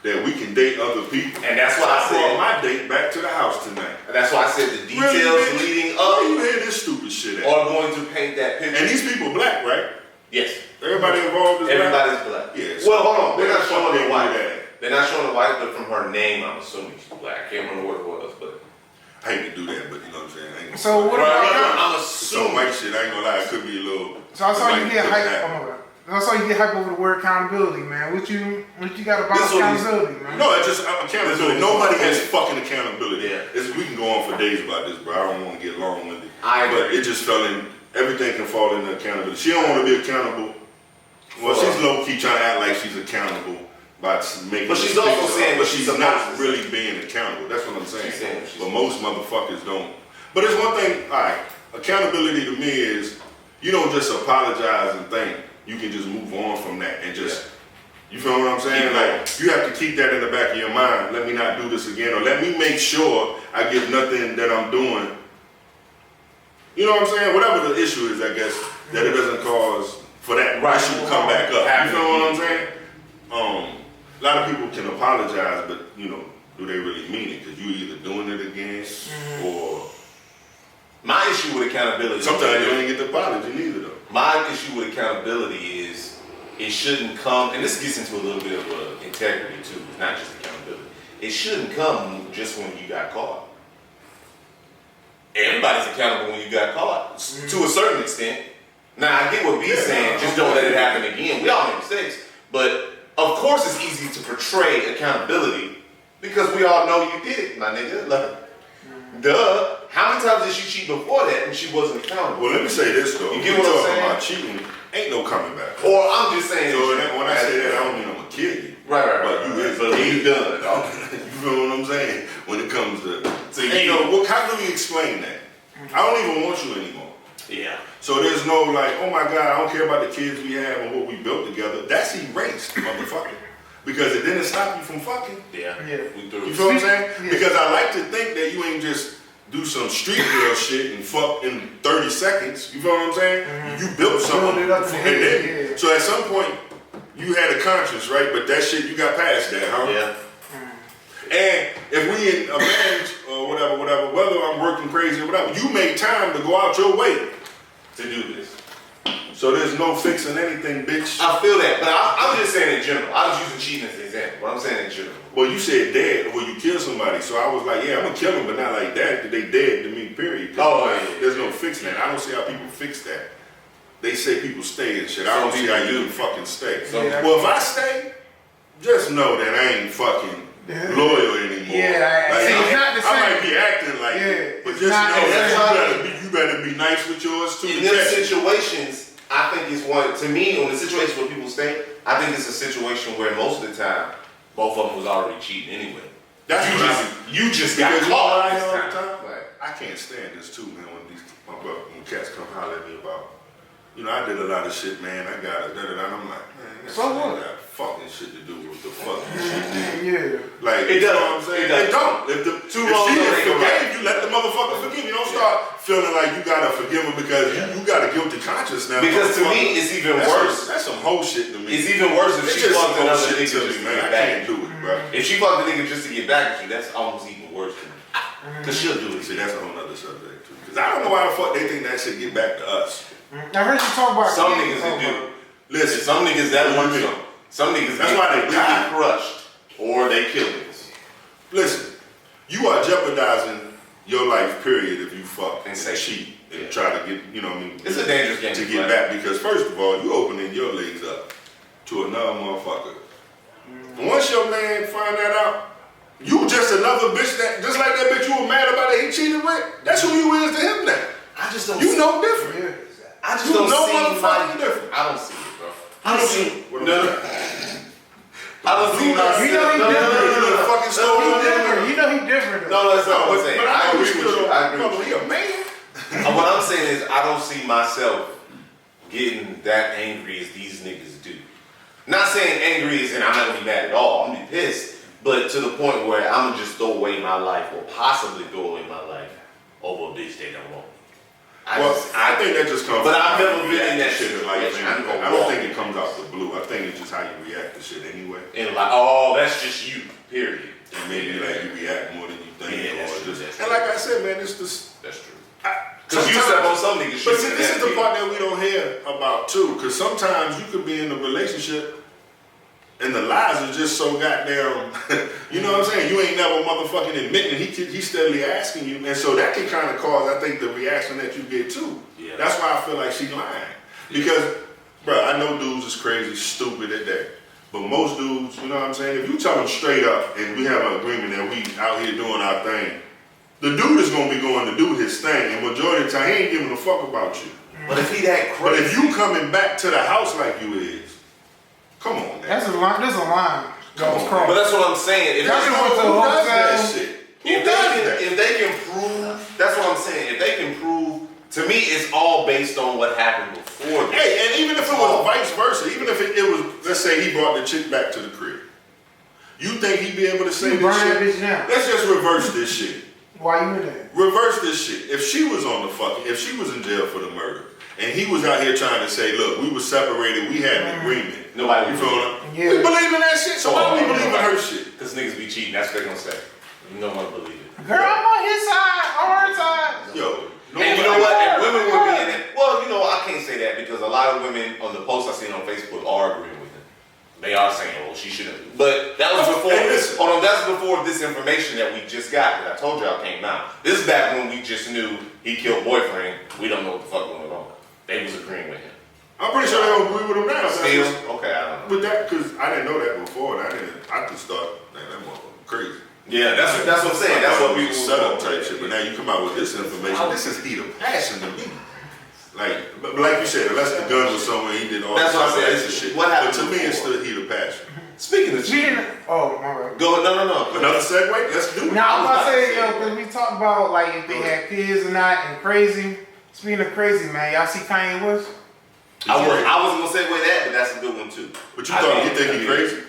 S1: that we can date other people.
S2: And that's why I
S1: brought my date back to the house tonight.
S2: And that's why I said the details leading up.
S1: Where you hear this stupid shit at?
S2: Are going to paint that picture.
S1: And these people black, right?
S2: Yes.
S1: Everybody involved is
S2: Everybody's
S1: black?
S2: Yeah.
S1: So
S2: well, hold on. They're not showing the white.
S1: They're
S2: not showing the white, but from her name, I'm assuming she's black. I can't remember what it was, but.
S1: I hate to do that, but you know what I'm saying?
S3: So what about
S2: I'm assuming.
S1: Some white shit, I ain't gonna lie, it could be a little.
S3: So I saw you get hype. I saw you get hype over the word accountability, man. What you got about accountability, man?
S1: No, it's just accountability. Nobody has fucking accountability.
S2: Yeah.
S1: We can go on for days about this, bro. I don't want to get long winded.
S2: But
S1: it just fell in. Everything can fall into accountability. She don't want to be accountable. Well, she's low key trying to act like she's accountable by making.
S2: But she's also saying,
S1: but she's not really being accountable. That's what I'm saying. But most motherfuckers don't. But there's one thing. All right, accountability to me is you don't just apologize and think. You can just move on from that and just, you feel what I'm saying? Like, you have to keep that in the back of your mind. Let me not do this again, or let me make sure I get nothing that I'm doing. You know what I'm saying? Whatever the issue is, I guess, that it doesn't cause for that issue to come back up. You feel what I'm saying? A lot of people can apologize, but, you know, do they really mean it? Because you either doing it again, or...
S2: My issue with accountability...
S1: Sometimes you don't even get the apology neither, though.
S2: My issue with accountability is it shouldn't come, and this gets into a little bit of integrity too, not just accountability. It shouldn't come just when you got caught. Everybody's accountable when you got caught, to a certain extent. Now I get what B's saying, just don't let it happen again. We all make mistakes, but of course it's easy to portray accountability because we all know you did it, my nigga. Like, duh. How many times did she cheat before that and she wasn't accountable?
S1: Well, let me say this though.
S2: You get what I'm saying?
S1: About cheating, ain't no coming back.
S2: Or I'm just saying.
S1: So when I say that, I don't mean I'm gonna kill you.
S2: Right.
S1: But you is
S2: done.
S1: You feel what I'm saying? When it comes to, you know, how do we explain that? I don't even want you anymore.
S2: Yeah.
S1: So there's no like, oh my God, I don't care about the kids we have and what we built together. That's erased, motherfucker. Because it didn't stop you from fucking.
S2: Yeah.
S1: You feel what I'm saying? Yeah. Because I like to think that you ain't just do some street girl shit and fuck in 30 seconds. You feel what I'm saying? You built something. So at some point, you had a conscience, right? But that shit, you got past that, huh?
S2: Yeah.
S1: And if we in a marriage or whatever, whether I'm working crazy or whatever, you made time to go out your way to do this. So there's no fixing anything, bitch.
S2: I feel that, but I'm just saying in general. I was using cheating as an example, but I'm saying in general.
S1: Well, you said dead, well, you kill somebody. So I was like, yeah, I'm gonna kill them, but not like that. They dead to me, period. There's no fixing that. I don't see how people fix that. They say people stay and shit. I don't see how you can fucking stay. Well, if I stay, just know that I ain't fucking loyal anymore.
S3: Yeah,
S1: like,
S3: it's not the same.
S1: I might be acting like it, but just know that you better be nice with yours too.
S2: In those situations, I think it's one, to me, on the situation where people stay, I think it's a situation where most of the time, both of them was already cheating anyway.
S1: That's
S2: you just got caught this time.
S1: I can't stand this too, man, when cats come holler at me about, you know, I did a lot of shit, man, I got it, and I'm like, man, that's got fucking shit to do with the fucking shit.
S3: Yeah.
S1: Like,
S2: it does.
S1: You know what I'm saying? It don't. If she forgave you, let the motherfucker forgive you. Don't start feeling like you gotta forgive her because you got a guilty conscience now.
S2: Because to me, it's even worse.
S1: That's some whole shit to me.
S2: It's even worse if she fucked another nigga
S1: just to get back. I can't do it, bro.
S2: If she fucked a nigga just to get back at you, that's almost even worse to me. Cause she'll do it.
S1: See, that's a whole other subject too. Cause I don't know why the fuck they think that shit get back to us.
S3: I heard you talk about
S2: some niggas that do.
S1: Listen,
S2: some niggas that want some. Some niggas
S1: that's why they
S2: get crushed or they kill niggas.
S1: Listen, you are jeopardizing your life, period, if you fuck and
S2: say
S1: cheat and try to get, you know what I mean?
S2: It's a dangerous game
S1: to get back because first of all, you opening your legs up to another motherfucker. And once your man find that out, you just another bitch that, just like that bitch you were mad about that he cheated with, that's who you is to him now.
S2: I just don't
S1: You know different.
S2: I just don't see
S1: motherfucking difference.
S2: I don't see it, bro. I don't see it.
S1: What
S2: No. I don't see myself.
S3: You know he different.
S1: Fucking store.
S3: He different. You know he different.
S2: No, that's not what I'm saying.
S1: But
S2: I
S1: know
S2: agree with you. I agree
S1: no,
S2: with
S1: he
S2: you.
S1: a man.
S2: What I'm saying is, I don't see myself getting that angry as these niggas do. Not saying angry as in I'm not gonna be mad at all. I'm gonna be pissed, but to the point where I'm gonna just throw away my life or possibly throw away my life over a bitch they don't want.
S1: I think that just comes.
S2: But
S1: from
S2: I've
S1: how
S2: never
S1: you
S2: been in
S1: react
S2: that
S1: to shit in life,
S2: situation.
S1: man. I don't think it comes out the blue. I think it's just how you react to shit anyway.
S2: And like, oh, that's just you. Period.
S1: And maybe like you react more than you think,
S2: Yeah,
S1: or
S2: that's true,
S1: just.
S2: that's
S1: And
S2: true.
S1: like I said, man, it's just.
S2: That's true. Because you step on some niggas shit.
S1: But see, this is the part that we don't hear about too. Because sometimes you could be in a relationship and the lies are just so goddamn. You know what I'm saying? You ain't never motherfucking admitting. He's steadily asking you, and so that can kind of cause, I think, the reaction that you get too.
S2: Yeah.
S1: That's why I feel like she lying. Because, bro, I know dudes is crazy, stupid at that. But most dudes, you know what I'm saying? If you tell them straight up and we have an agreement that we out here doing our thing, the dude is gonna be going to do his thing, and majority of the time he ain't giving a fuck about you.
S2: But if he that
S1: But
S2: crazy,
S1: if you coming back to the house like you is, come on, man.
S3: That's a line. There's a line that was crossed.
S2: but that's what I'm saying. If
S3: That's
S2: that's
S3: what
S1: Who
S3: the
S1: does that
S3: hotel-
S1: shit?
S2: if they can prove, that's what I'm saying. If they can prove, to me, it's all based on what happened before. This.
S1: Hey, and even if it was vice versa, even if it was, let's say he brought the chick back to the crib, you think he'd be able to say
S3: You burn
S1: this
S3: that
S1: shit?
S3: bitch down.
S1: Let's just reverse this shit.
S3: Why you in there?
S1: Reverse this shit. If she was on the fucking, if she was in jail for the murder, and he was out here trying to say, look, we were separated, we had an agreement.
S2: Nobody
S1: You
S2: would
S1: feel
S2: believe
S1: me?
S3: Yeah.
S1: We believe in that shit, so why do we believe in her shit?
S2: Because niggas be cheating. That's what they gonna say. You don't want to believe it.
S3: Girl, I'm on his side, on her side.
S1: Yo,
S2: And you know what? And women would be in it. Well, you know, I can't say that because a lot of women on the posts I seen on Facebook are agreeing with him. They are saying, well, she shouldn't. But that was before.
S1: Hey, listen.
S2: Hold on, that's before this information that we just got that I told y'all came out. This is back when we just knew he killed boyfriend. We don't know what the fuck going on. They was agreeing with him.
S1: I'm pretty sure they don't agree with him now.
S2: Still, okay, I don't know.
S1: With that, because I didn't know that before, and I just thought, man, that motherfucker crazy.
S2: Yeah, that's what I'm saying. That's what people
S1: set up type shit. But now you come out with this information. This is heat of passion to me. Like, but like you said, unless the gun was somewhere, he did all
S2: That's
S1: this
S2: what I said.
S1: extra shit.
S2: What happened
S1: But to me, it's
S2: before?
S1: still heat of passion.
S2: Speaking of cheating,
S3: Oh, my bad.
S2: go no.
S1: Another segue. Let's do it.
S3: Now, I was about to say,
S2: say,
S3: yo, because we talked about, like, if they had kids or not and crazy. Speaking of crazy, man, y'all see Kanye West?
S2: I wasn't gonna say with that, but that's a good one too.
S1: But you think he crazy?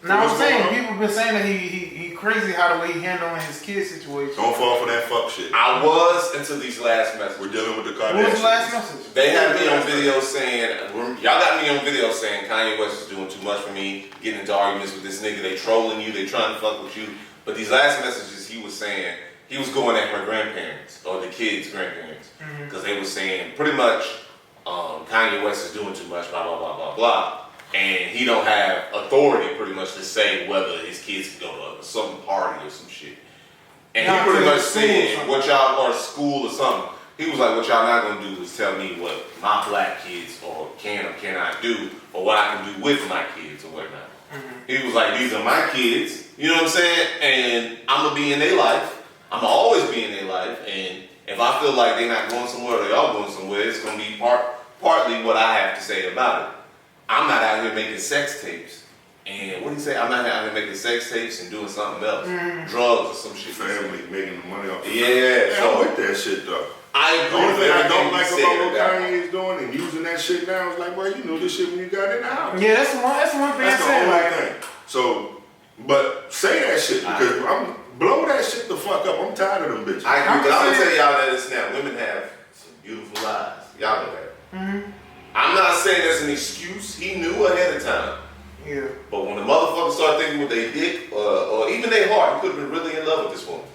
S3: Now, I'm
S1: What's
S3: saying,
S1: going on?
S3: people been saying that he crazy how the way he handling his kid situation.
S1: Don't fall for that fuck shit.
S2: I was until these last messages.
S1: We're dealing with the
S3: What was the last
S1: Kardashians.
S3: message?
S2: They had me on video saying, y'all got me on video saying Kanye West is doing too much for me, getting into arguments with this nigga, they trolling you, they trying to fuck with you. But these last messages he was saying, he was going at her grandparents, or the kids' grandparents. Because they were saying pretty much, Kanye West is doing too much, blah, blah, blah, blah, blah. And he don't have authority pretty much to say whether his kids can go to some party or some shit. And
S3: Not
S2: he pretty
S3: to
S2: much
S3: school
S2: said,
S3: or something.
S2: what y'all, or school or something. He was like, what y'all not gonna do is tell me what my black kids or can or cannot do, or what I can do with my kids or whatnot. He was like, these are my kids, you know what I'm saying? And I'm gonna be in their life. I'm gonna always be in their life. And if I feel like they're not going somewhere or y'all going somewhere, it's gonna be partly what I have to say about it. I'm not out here making sex tapes. And what do you say? I'm not out here making sex tapes and doing something else. Drugs or some shit.
S1: Family making the money off.
S2: Yeah,
S1: I'm
S2: so
S1: with that shit though.
S2: I
S1: The
S2: agree
S1: only
S2: with
S1: thing I
S2: everything
S1: don't like
S2: you
S1: about
S2: said
S1: what
S2: about
S1: Kanye is doing and using that shit now is like, bro, you knew this shit when you got in the house.
S3: Yeah, that's one thing
S1: That's
S3: I
S1: the
S3: said.
S1: only
S3: Like,
S1: thing. So, but say that shit because I'm blow that shit the fuck up. I'm tired of them bitches.
S2: I agree, but I'm gonna
S3: saying-
S2: tell y'all this now. Women have some beautiful lives. Y'all know that. I'm not saying that's an excuse. He knew ahead of time.
S3: yeah.
S2: But when the motherfuckers start thinking with their dick or even their heart, he could have been really in love with this woman.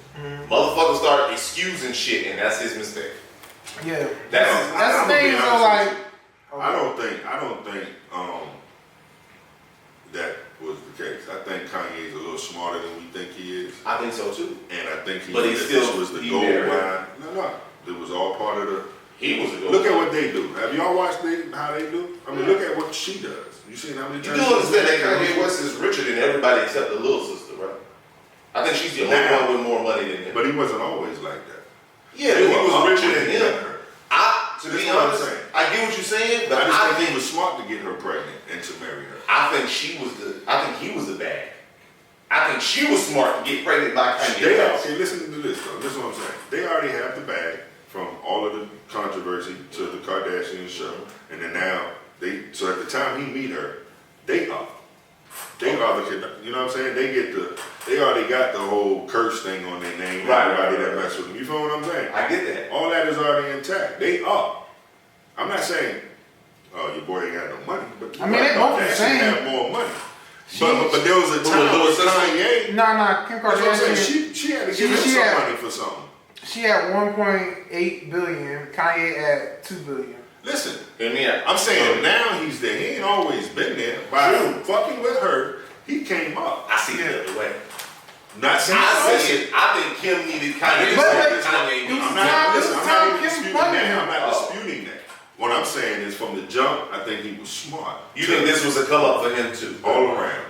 S2: Motherfuckers start excusing shit, and that's his mistake.
S3: Yeah.
S2: That's
S3: That's the thing, so like.
S1: I don't think that was the case. I think Kanye is a little smarter than we think he is,
S2: I think so too.
S1: and I think
S2: But he
S1: this
S2: still-
S1: was the
S2: he
S1: gold
S2: married.
S1: mine. No, it was all part of the.
S2: He was a good
S1: Look at what they do. Have y'all watched how they do? I mean, look at what she does. You seen how many
S2: You
S1: times?
S2: do understand that Kanye West is richer than everybody except the little sister, right? I think she's the only
S1: Now.
S2: one with more money than him.
S1: But he wasn't always like that.
S2: Yeah,
S1: They
S2: he
S1: were
S2: was
S1: up
S2: richer
S1: when
S2: than
S1: he
S2: him.
S1: met her.
S2: To
S1: That's
S2: be
S1: what I'm
S2: honest,
S1: saying.
S2: I get what you're saying, but
S1: I just think he was smart to get her pregnant and to marry her.
S2: I think he was the bag. I think she was smart to get pregnant by Kanye.
S1: See, listen to this though. This is what I'm saying. They already have the bag from all of the controversy to the Kardashian show, and then now so at the time he meet her, they are the kid. You know what I'm saying? They already got the whole curse thing on their name. Everybody that mess with them. You feel what I'm saying?
S2: I get that.
S1: All that is already intact. They are. I'm not saying, oh, your boy ain't got no money, but
S3: I mean, they both the same.
S1: Have more money. But there was a time with Kanye.
S3: Nah, Kim Kardashian.
S1: She had to give him some money for something.
S3: She had 1.8 billion. Kanye at 2 billion.
S1: Listen, I'm saying now he's there. He ain't always been there. By fucking with her, he came up.
S2: I see it the other way.
S1: Not saying
S2: I think Kim needed Kanye.
S1: I'm not disputing that. I'm not disputing that. What I'm saying is, from the jump, I think he was smart.
S2: You think this was a come up for him too?
S1: All around,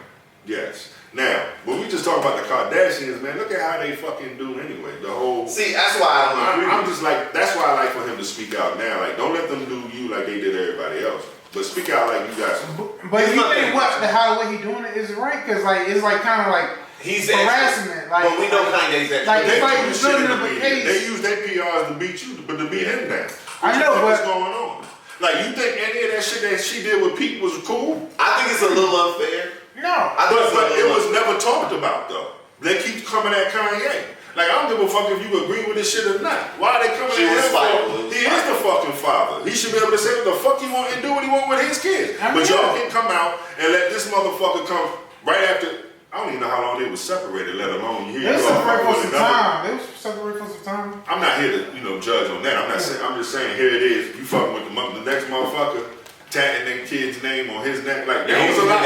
S1: yes. Now, when we just talk about the Kardashians, man, look at how they fucking do anyway. The whole.
S2: See, that's why I don't agree.
S1: I'm just like, that's why I like for him to speak out now. Like, don't let them do you like they did everybody else. But speak out like you got some.
S3: But you think how the way he doing it is right? Because like it's like kind of like
S2: he's
S3: harassment. Like,
S2: but we know Kanye's actually.
S3: Like it's like
S1: the
S3: building up a case.
S1: They use their PRs to beat you, but to beat him down.
S3: I know what's
S1: going on. Like, you think any of that shit that she did with Pete was cool?
S2: I think it's a little unfair.
S3: No.
S1: But it was never talked about, though. They keep coming at Kanye. Like, I don't give a fuck if you agree with this shit or not. Why are they coming at him? He is the fucking father. He should be able to say what the fuck he want and do what he want with his kids. But y'all can come out and let this motherfucker come right after. I don't even know how long they was separated, let alone you hear.
S3: They separated for some time. They was separated for some time.
S1: I'm not here to judge on that. I'm not saying. I'm just saying here it is. You fucking with the next motherfucker, tatting their kid's name on his neck. Like there was a lot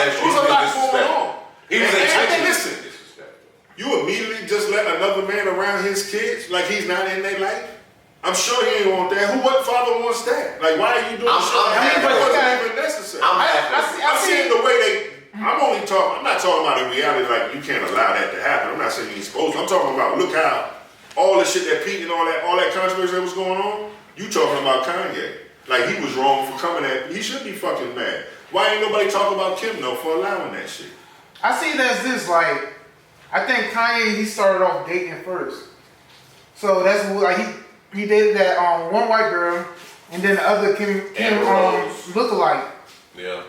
S1: going on.
S2: He was
S1: listen. You immediately just let another man around his kids like he's not in their life. I'm sure he ain't want that. What father wants that? Like, why are you doing shit like that? That wasn't even necessary. I'm seeing the way they. I'm not talking about in reality, like you can't allow that to happen. I'm not saying he's supposed to. I'm talking about look how all the shit that Pete and all that controversy that was going on. You talking about Kanye. Like he was wrong for coming at, he should be fucking mad. Why ain't nobody talking about Kim though for allowing that shit?
S3: I see it as this, like, I think Kanye, he started off dating first. So that's what, like, he dated that one white girl and then the other Kim lookalike.
S2: Yeah.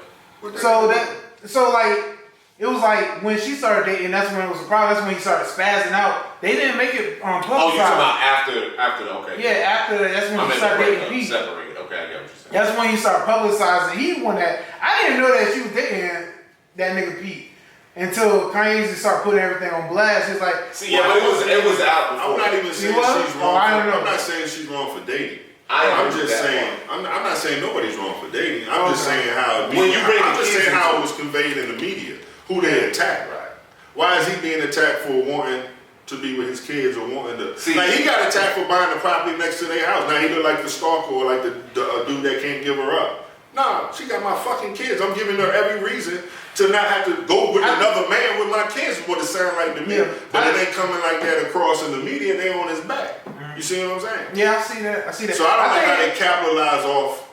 S3: So like it was like when she started dating, that's when it was a problem. That's when he started spazzing out. They didn't make it publicized.
S2: Oh, you're talking about after the okay.
S3: Yeah, after that, that's when he started dating Pete.
S2: Separated. Okay, I get what you're saying.
S3: That's when he started publicizing. He won that. I didn't know that she was dating that nigga Pete until Kanye just started putting everything on blast. He's like,
S2: see, yeah, but it was out before.
S1: I'm not even saying she's wrong. I'm not saying she's wrong for dating. I'm just saying. I'm not saying nobody's wrong for dating. I'm just saying how. I'm just saying how it was conveyed in the media. Who they attacked, right? Why is he being attacked for wanting to be with his kids or wanting to? See, like he got attacked for buying the property next to their house. Now he look like the stalker or like the dude that can't give her up. Nah, she got my fucking kids. I'm giving her every reason to not have to go with another man with my kids. What it sound like to me, but it ain't coming like that across in the media. They on his back. You see what I'm saying?
S3: Yeah, I see that.
S1: So I don't like how they capitalize off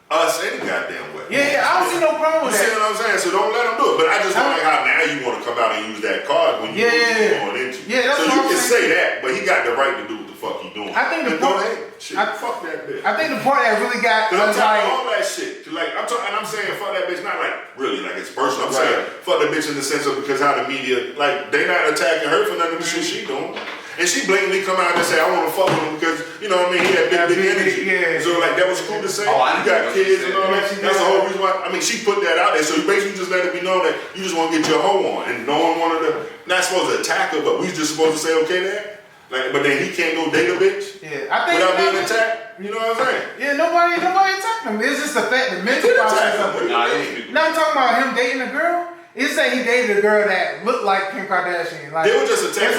S1: us any goddamn way.
S3: Yeah, I don't see no problem with that.
S1: You see what I'm saying? So don't let them do it. But I just don't like how now you want to come out and use that card when you know what you're going into.
S3: Yeah, that's
S1: so
S3: what
S1: you can say that, but he got the right to do what the fuck he doing.
S3: I think
S1: go ahead. Shit, fuck that bitch.
S3: I think the part that really got
S1: I'm talking all that shit. Like I'm talking, and I'm saying fuck that bitch, not like really like it's personal. I'm saying fuck that bitch in the sense of because how the media like they not attacking her for none of the shit she doing. And she blatantly come out and say, I want to fuck with him because, you know what I mean, he had big energy. Yeah. So, like, that was cool to say. You got kids and all that. That's the whole reason why, I mean, she put that out there. So, you basically just let it be known that you just want to get your hoe on. And no one wanted to, not supposed to attack her, but we just supposed to say, okay, that. Like, but then he can't go date a bitch without being attacked. You know what I'm saying?
S3: Yeah, nobody attacked him. It's just the fact that mental process of it. Now I'm talking about him dating a girl. It's that he dated a girl that looked like Kim Kardashian. Like,
S1: they were just attacking.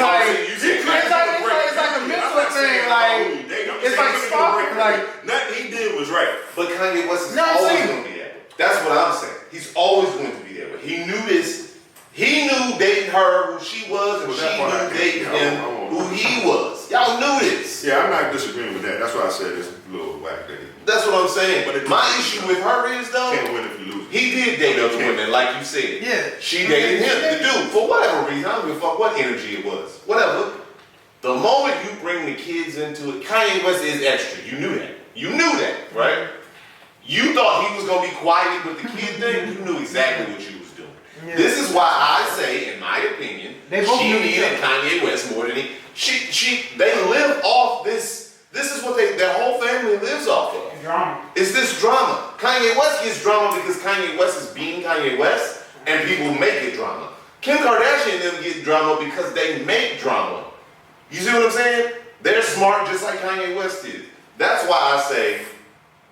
S3: It's like a mental thing. Like it's like stalking. Like
S1: nothing he did was right.
S2: But Kanye West is always going to be there. That's what I'm saying. He's always going to be there. But he knew this. He knew dating her who she was, and she knew dating him who he was. Y'all knew this.
S1: Yeah, I'm not disagreeing with that. That's why I said it's a little whack that he
S2: That's what I'm saying.
S1: But
S2: my issue with her is though,
S1: can't win if you lose.
S2: he did date other women, like you said.
S3: Yeah.
S2: She dated him, the dude, for whatever reason. I don't give a fuck what energy it was. Whatever. The moment you bring the kids into it, Kanye West is extra. You knew that. You knew that, right? You thought he was gonna be quiet with the kid thing. You knew exactly what you was doing. Yeah. This is why I say, in my opinion, she needed Kanye West more than he. They live off this. This is what their whole family lives off of.
S3: Drama.
S2: It's this drama. Kanye West gets drama because Kanye West is being Kanye West, and people make it drama. Kim Kardashian and them get drama because they make drama. You see what I'm saying? They're smart just like Kanye West is. That's why I say,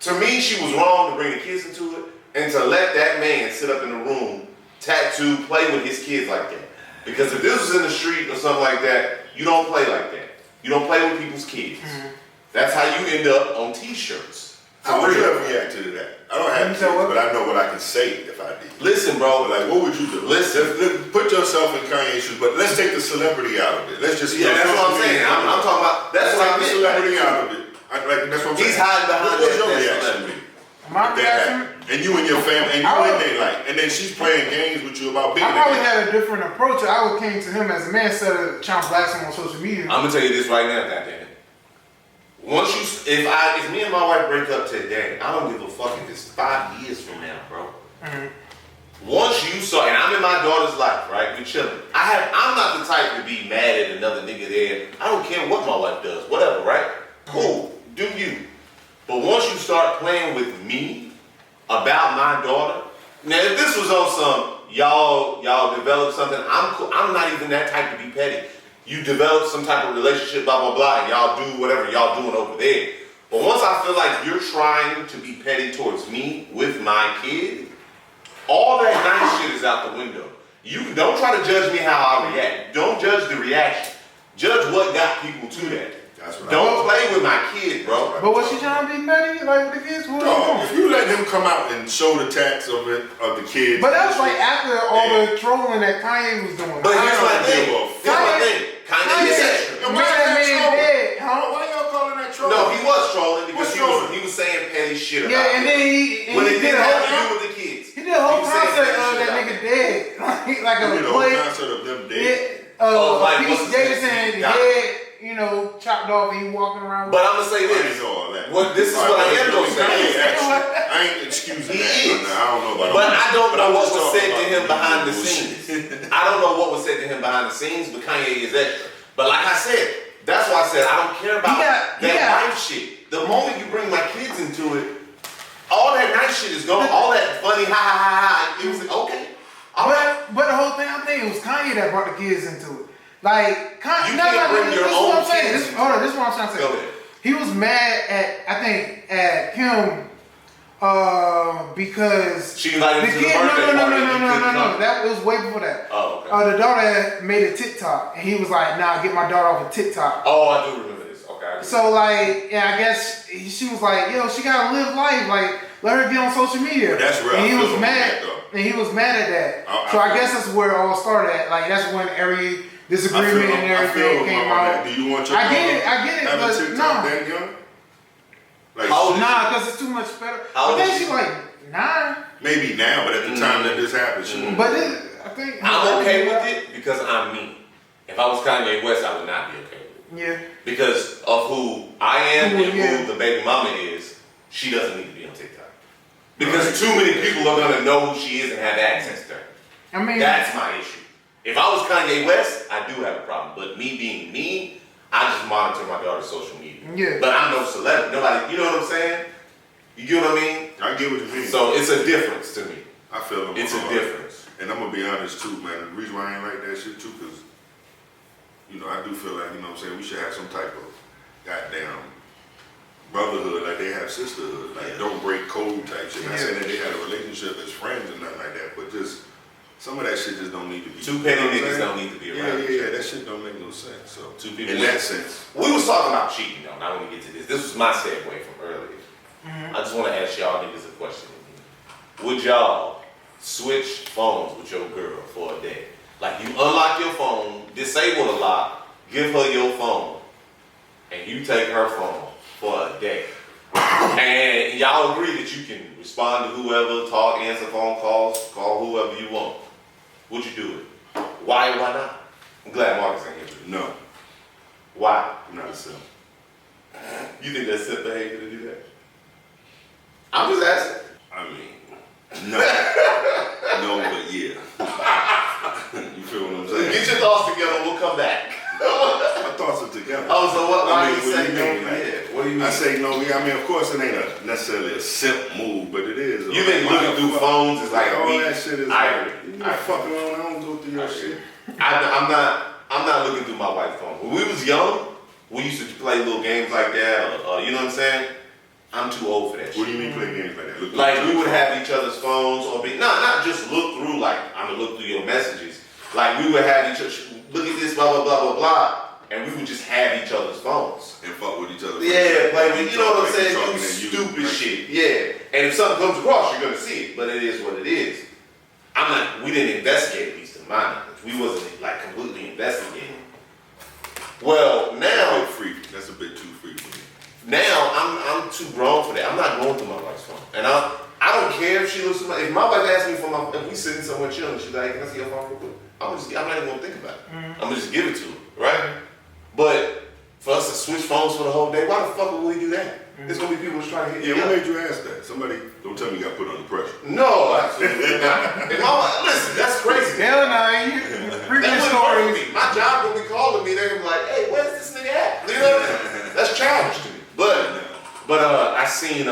S2: to me, she was wrong to bring the kids into it and to let that man sit up in the room, tattoo, play with his kids like that. Because if this was in the street or something like that, you don't play like that. You don't play with people's kids. Mm-hmm. That's how you end up on t-shirts.
S1: How would you ever react to that? I don't have kids, but I know what I can say if I did.
S2: Listen, bro.
S1: Like, what would you do? Listen, put yourself in Kanye's shoes, but let's take the celebrity out of it. Let's just
S2: that's what I'm saying. I'm talking about. That's what I meant.
S1: The celebrity out of it. That's what I'm saying.
S2: He's hiding behind
S1: What's your reaction?
S3: My reaction?
S1: And you and your family, and you in there like, and then she's playing games with you about being.
S3: I probably had a different approach. I would came to him as a man instead of trying to blast him on social media.
S2: I'm gonna tell you this right now, goddammit. If me and my wife break up today, I don't give a fuck if it's 5 years from now, bro. Mm-hmm. Once you saw, and I'm in my daughter's life, right? We chilling. I'm not the type to be mad at another nigga there. I don't care what my wife does, whatever, right? Cool, do you. But once you start playing with me about my daughter, now if this was on some y'all develop something, I'm not even that type to be petty. You develop some type of relationship, blah, blah, blah, and y'all do whatever y'all doing over there. But once I feel like you're trying to be petty towards me with my kid, all that nice shit is out the window. You don't try to judge me how I react. Don't judge the reaction. Judge what got people to that. Don't play with my kid, bro.
S3: But was she trying to be petty, like with the kids? What
S1: if you let him come out and show the tats of the kids.
S3: But that was like after all the trolling that Kanye was doing.
S2: But here's my thing. Kanye is extra.
S3: Why
S1: y'all calling that trolling?
S2: No, he was trolling because he was saying petty shit about it.
S3: Yeah, and then
S2: when it didn't have to do with the kids.
S3: He did a whole concert of that nigga dead. Like a play.
S1: Concert of them dead.
S3: Pete Davidson dead. Chopped off and he walking around.
S2: But I'm gonna say this. This is what I am gonna say.
S1: I ain't excusing that. I don't know about.
S2: But I don't know what was said to him behind the scenes. I don't know what was said to him behind the scenes. But Kanye is extra. But like I said, that's why I said I don't care about that life shit. The moment you bring my kids into it, all that nice shit is gone. All that funny ha ha ha. It was okay.
S3: But the whole thing, I think it was Kanye that brought the kids into it. Like,
S2: you can't bring your own kids.
S3: Hold on, this is what I'm trying to say.
S2: Go ahead.
S3: He was mad at Kim because
S2: she invited him to the birthday party.
S3: No. That was way before that.
S2: Oh, okay.
S3: The daughter made a TikTok, and he was like, "Nah, get my daughter off of TikTok."
S2: Oh, I do remember this. Okay.
S3: So like, I guess she was like, "Yo, she gotta live life. Like, let her get on social media."
S1: But that's real.
S3: And he was mad. And he was mad at that. So I guess that's where it all started at. Like, that's when every disagreement and everything came out.
S1: Do you want your
S3: I get it,
S1: have
S3: but
S1: a TikTok that young? Like,
S3: because it's too much better. But then she's like 9.
S1: Maybe now, but at the time that this happened, she
S3: But I think
S2: I'm okay with it because I'm me. If I was Kanye West, I would not be okay with it.
S3: Yeah.
S2: Because of who I am and who the baby mama is, she doesn't need to be on TikTok. Because too many people are gonna know who she is and have access to her.
S3: I mean,
S2: that's my issue. If I was Kanye West, I do have a problem. But me being me, I just monitor my daughter's social media.
S3: Yeah.
S2: But I'm no celebrity. Nobody, you know what I'm saying? You get what I mean?
S1: I get what you mean.
S2: So it's a difference to me.
S1: I feel
S2: it's a difference.
S1: And I'm gonna be honest too, man. The reason why I ain't like that shit too, because I do feel like, we should have some type of goddamn brotherhood, like they have sisterhood, like don't break code type shit. Not saying that they had a relationship as friends and nothing like that, but just some of that shit just don't need to be.
S2: Two petty niggas don't need to be around.
S1: Yeah, that shit don't make no sense. So
S2: two people
S1: in that sense.
S2: We was talking about cheating though, and I want to get to this. This was my segue from earlier. I just want to ask y'all niggas a question. Would y'all switch phones with your girl for a day? Like you unlock your phone, disable the lock, give her your phone, and you take her phone for a day. And y'all agree that you can respond to whoever, talk, answer phone calls, call whoever you want. Would you do it? Why or why not? I'm glad Marcus ain't here.
S1: No,
S2: Why?
S1: I'm not a simp.
S2: You think that's simp behavior to do that? I'm just asking.
S1: I mean, no. No, but yeah. You feel what I'm saying?
S2: Get your thoughts together, we'll come back.
S1: My thoughts are together.
S2: Oh, so what? Why
S1: I mean,
S2: you say no?
S1: like,
S2: What do you mean?
S1: I say no, yeah. I mean, of course, it ain't necessarily a simp move, but it is.
S2: You think looking through phones is like
S1: all
S2: weak?
S1: that shit is.
S2: I
S1: like,
S2: agree.
S1: you fucking around. I don't go through your shit.
S2: I'm not looking through my wife's phone. When we was young, we used to play little games like that, or you know what I'm saying? I'm too old for that shit.
S1: What do you mean play games like that? Look
S2: Like we would have each other's phones, or be not just look through. Like I'm gonna look through your messages. Like we would have each other look at this, blah blah blah blah blah, and we would just have each other's phones
S1: and fuck with each other.
S2: Yeah, play with you know what I'm saying? Do
S1: You
S2: stupid shit. Yeah, and if something comes across, you're gonna see it. But it is what it is. We didn't investigate, at least in my knowledge. We wasn't like completely investigating. Well, now
S1: That's a bit too free for me.
S2: Now I'm too grown for that. I'm not going through my wife's phone, and I don't care if she looks at my. If my wife asks me for my, if we sitting somewhere chilling, she's like, "Can I see your phone real quick?" I'm not even gonna think about it. I'm gonna just give it to her, right? But for us to switch phones for the whole day, why the fuck would we do that? There's gonna be people who's trying to hit.
S1: Yeah, what made you ask that? Somebody don't tell me you got put under pressure.
S2: No, absolutely not. If my wife, listen, that's crazy.
S3: Hell no, you
S2: That
S3: previous
S2: wouldn't work for
S3: stories.
S2: me. My job gonna be calling me. They're gonna be like, "Hey, where's this nigga at?" You know what I mean? That's childish to me. But I seen